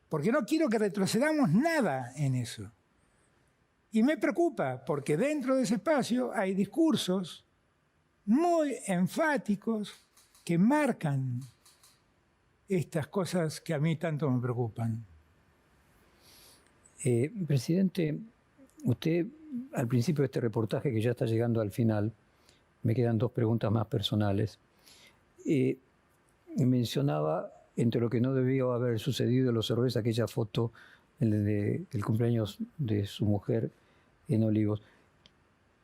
Porque no quiero que retrocedamos nada en eso. Y me preocupa porque dentro de ese espacio hay discursos muy enfáticos que marcan estas cosas que a mí tanto me preocupan. Presidente, usted al principio de este reportaje, que ya está llegando al final, me quedan dos preguntas más personales. Mencionaba, entre lo que no debió haber sucedido, los errores, aquella foto del cumpleaños de su mujer en Olivos.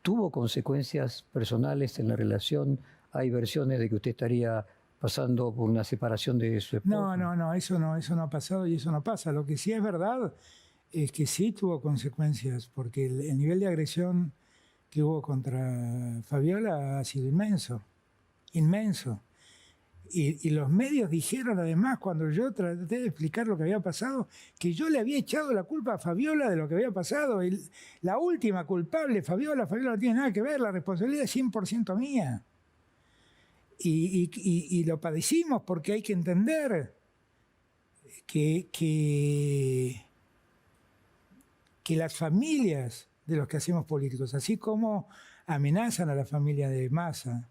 ¿Tuvo consecuencias personales en la relación? ¿Hay versiones de que usted estaría pasando por una separación de su esposa? No, eso no ha pasado y eso no pasa. Lo que sí es verdad es que sí tuvo consecuencias, porque el nivel de agresión que hubo contra Fabiola ha sido inmenso. Y los medios dijeron además, cuando yo traté de explicar lo que había pasado, que yo le había echado la culpa a Fabiola de lo que había pasado. La última culpable, Fabiola no tiene nada que ver, la responsabilidad es 100% mía. Y lo padecimos porque hay que entender que las familias de los que hacemos políticos, así como amenazan a la familia de Massa,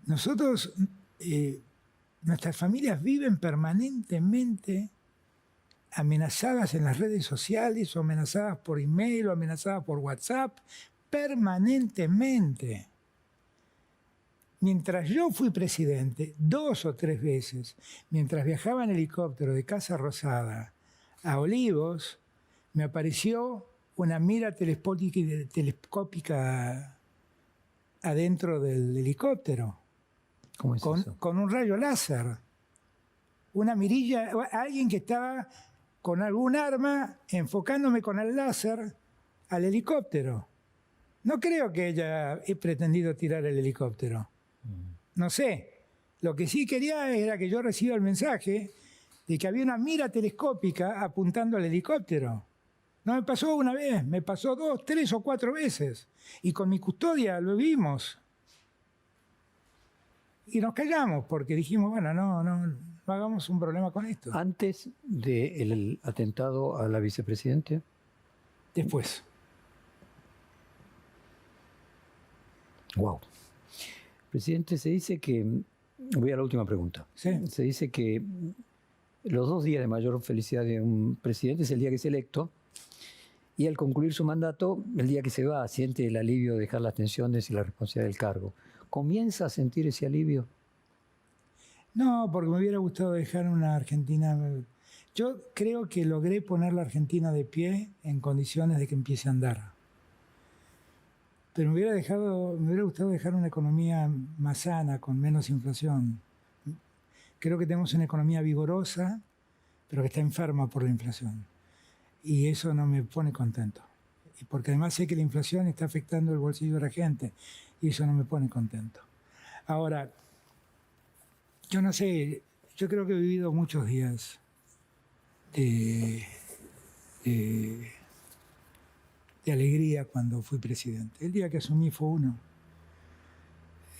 nuestras familias viven permanentemente amenazadas en las redes sociales o amenazadas por email o amenazadas por WhatsApp, permanentemente. Mientras yo fui presidente 2 o 3 veces, mientras viajaba en helicóptero de Casa Rosada a Olivos, me apareció una mira telescópica adentro del helicóptero. ¿Cómo es eso? Con un rayo láser. una mirilla, alguien que estaba con algún arma enfocándome con el láser al helicóptero. No creo que haya pretendido tirar el helicóptero. No sé. Lo que sí quería era que yo reciba el mensaje de que había una mira telescópica apuntando al helicóptero. No me pasó una vez, me pasó 2, 3 o 4 veces. Y con mi custodia lo vimos. Y nos callamos porque dijimos, bueno, no hagamos un problema con esto. Antes del atentado a la vicepresidente. Después. Wow. Presidente, se dice que, voy a la última pregunta. Sí. Se dice que los 2 días de mayor felicidad de un presidente es el día que es electo y al concluir su mandato, el día que se va, siente el alivio de dejar las tensiones y la responsabilidad del cargo. ¿Comienza a sentir ese alivio? No, porque me hubiera gustado dejar una Argentina. Yo creo que logré poner la Argentina de pie en condiciones de que empiece a andar. Pero me hubiera gustado dejar una economía más sana, con menos inflación. Creo que tenemos una economía vigorosa, pero que está enferma por la inflación. Y eso no me pone contento. Y porque además sé que la inflación está afectando el bolsillo de la gente, y eso no me pone contento. Ahora, yo no sé, yo creo que he vivido muchos días de alegría cuando fui presidente. El día que asumí fue uno.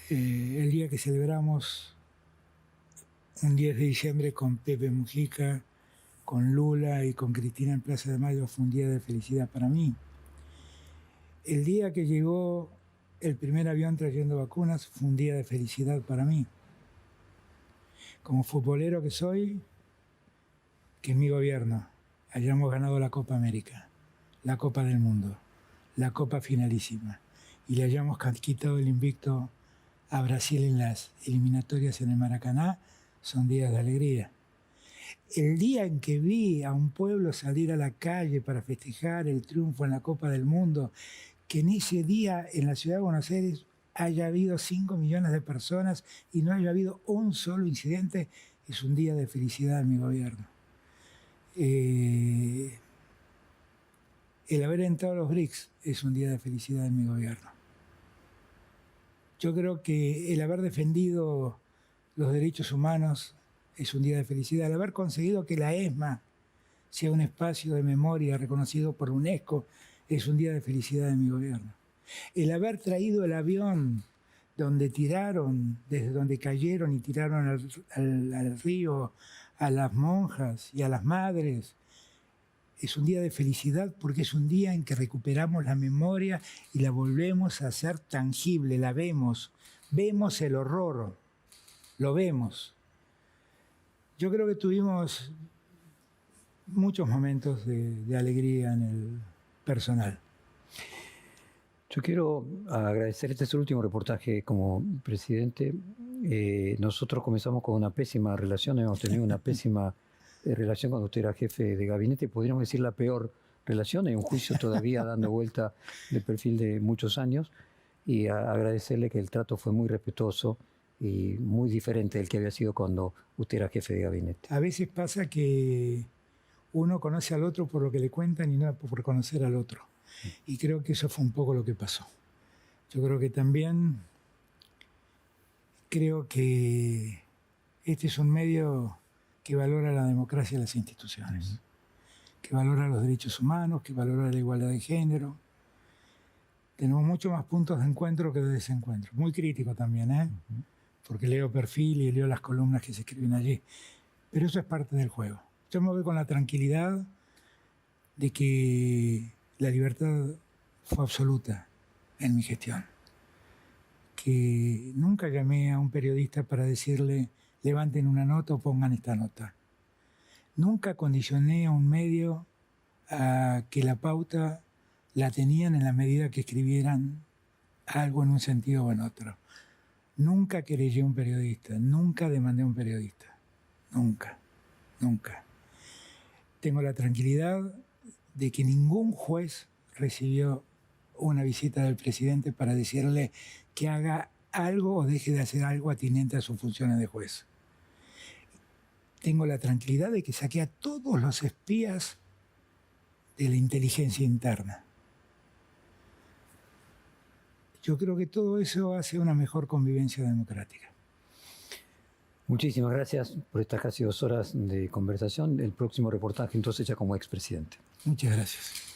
El día que celebramos un 10 de diciembre con Pepe Mujica, con Lula y con Cristina en Plaza de Mayo fue un día de felicidad para mí. El día que llegó el primer avión trayendo vacunas fue un día de felicidad para mí. Como futbolero que soy, que en mi gobierno hayamos ganado la Copa América, la Copa del Mundo, la Copa finalísima, y le hayamos quitado el invicto a Brasil en las eliminatorias en el Maracaná, son días de alegría. El día en que vi a un pueblo salir a la calle para festejar el triunfo en la Copa del Mundo, que en ese día en la ciudad de Buenos Aires haya habido 5 millones de personas y no haya habido un solo incidente, es un día de felicidad en mi gobierno. El haber entrado a los BRICS es un día de felicidad en mi gobierno. Yo creo que el haber defendido los derechos humanos es un día de felicidad. El haber conseguido que la ESMA sea un espacio de memoria reconocido por UNESCO es un día de felicidad en mi gobierno. El haber traído el avión donde tiraron, desde donde cayeron y tiraron al río a las monjas y a las madres, es un día de felicidad porque es un día en que recuperamos la memoria y la volvemos a hacer tangible, la vemos el horror, lo vemos. Yo creo que tuvimos muchos momentos de alegría en el personal. Yo quiero agradecer, este es el último reportaje como presidente. Nosotros comenzamos con una pésima relación, hemos tenido una pésima relación cuando usted era jefe de gabinete, podríamos decir la peor relación, hay un juicio todavía dando vuelta de perfil de muchos años, y agradecerle que el trato fue muy respetuoso y muy diferente del que había sido cuando usted era jefe de gabinete. A veces pasa que uno conoce al otro por lo que le cuentan y no por conocer al otro. Y creo que eso fue un poco lo que pasó. Yo creo que también, este es un medio que valora la democracia y las instituciones, que valora los derechos humanos, que valora la igualdad de género. Tenemos mucho más puntos de encuentro que de desencuentro. Muy crítico también, porque leo perfil y leo las columnas que se escriben allí. Pero eso es parte del juego. Yo me voy con la tranquilidad de que la libertad fue absoluta en mi gestión. Que nunca llamé a un periodista para decirle levanten una nota o pongan esta nota. Nunca condicioné a un medio a que la pauta la tenían en la medida que escribieran algo en un sentido o en otro. Nunca querellé a un periodista, nunca demandé a un periodista. Nunca, nunca. Tengo la tranquilidad de que ningún juez recibió una visita del presidente para decirle que haga algo o deje de hacer algo atinente a sus funciones de juez. tengo la tranquilidad de que saqué a todos los espías de la inteligencia interna. Yo creo que todo eso hace una mejor convivencia democrática. Muchísimas gracias por estas casi 2 horas de conversación. El próximo reportaje entonces ya como expresidente. Muchas gracias.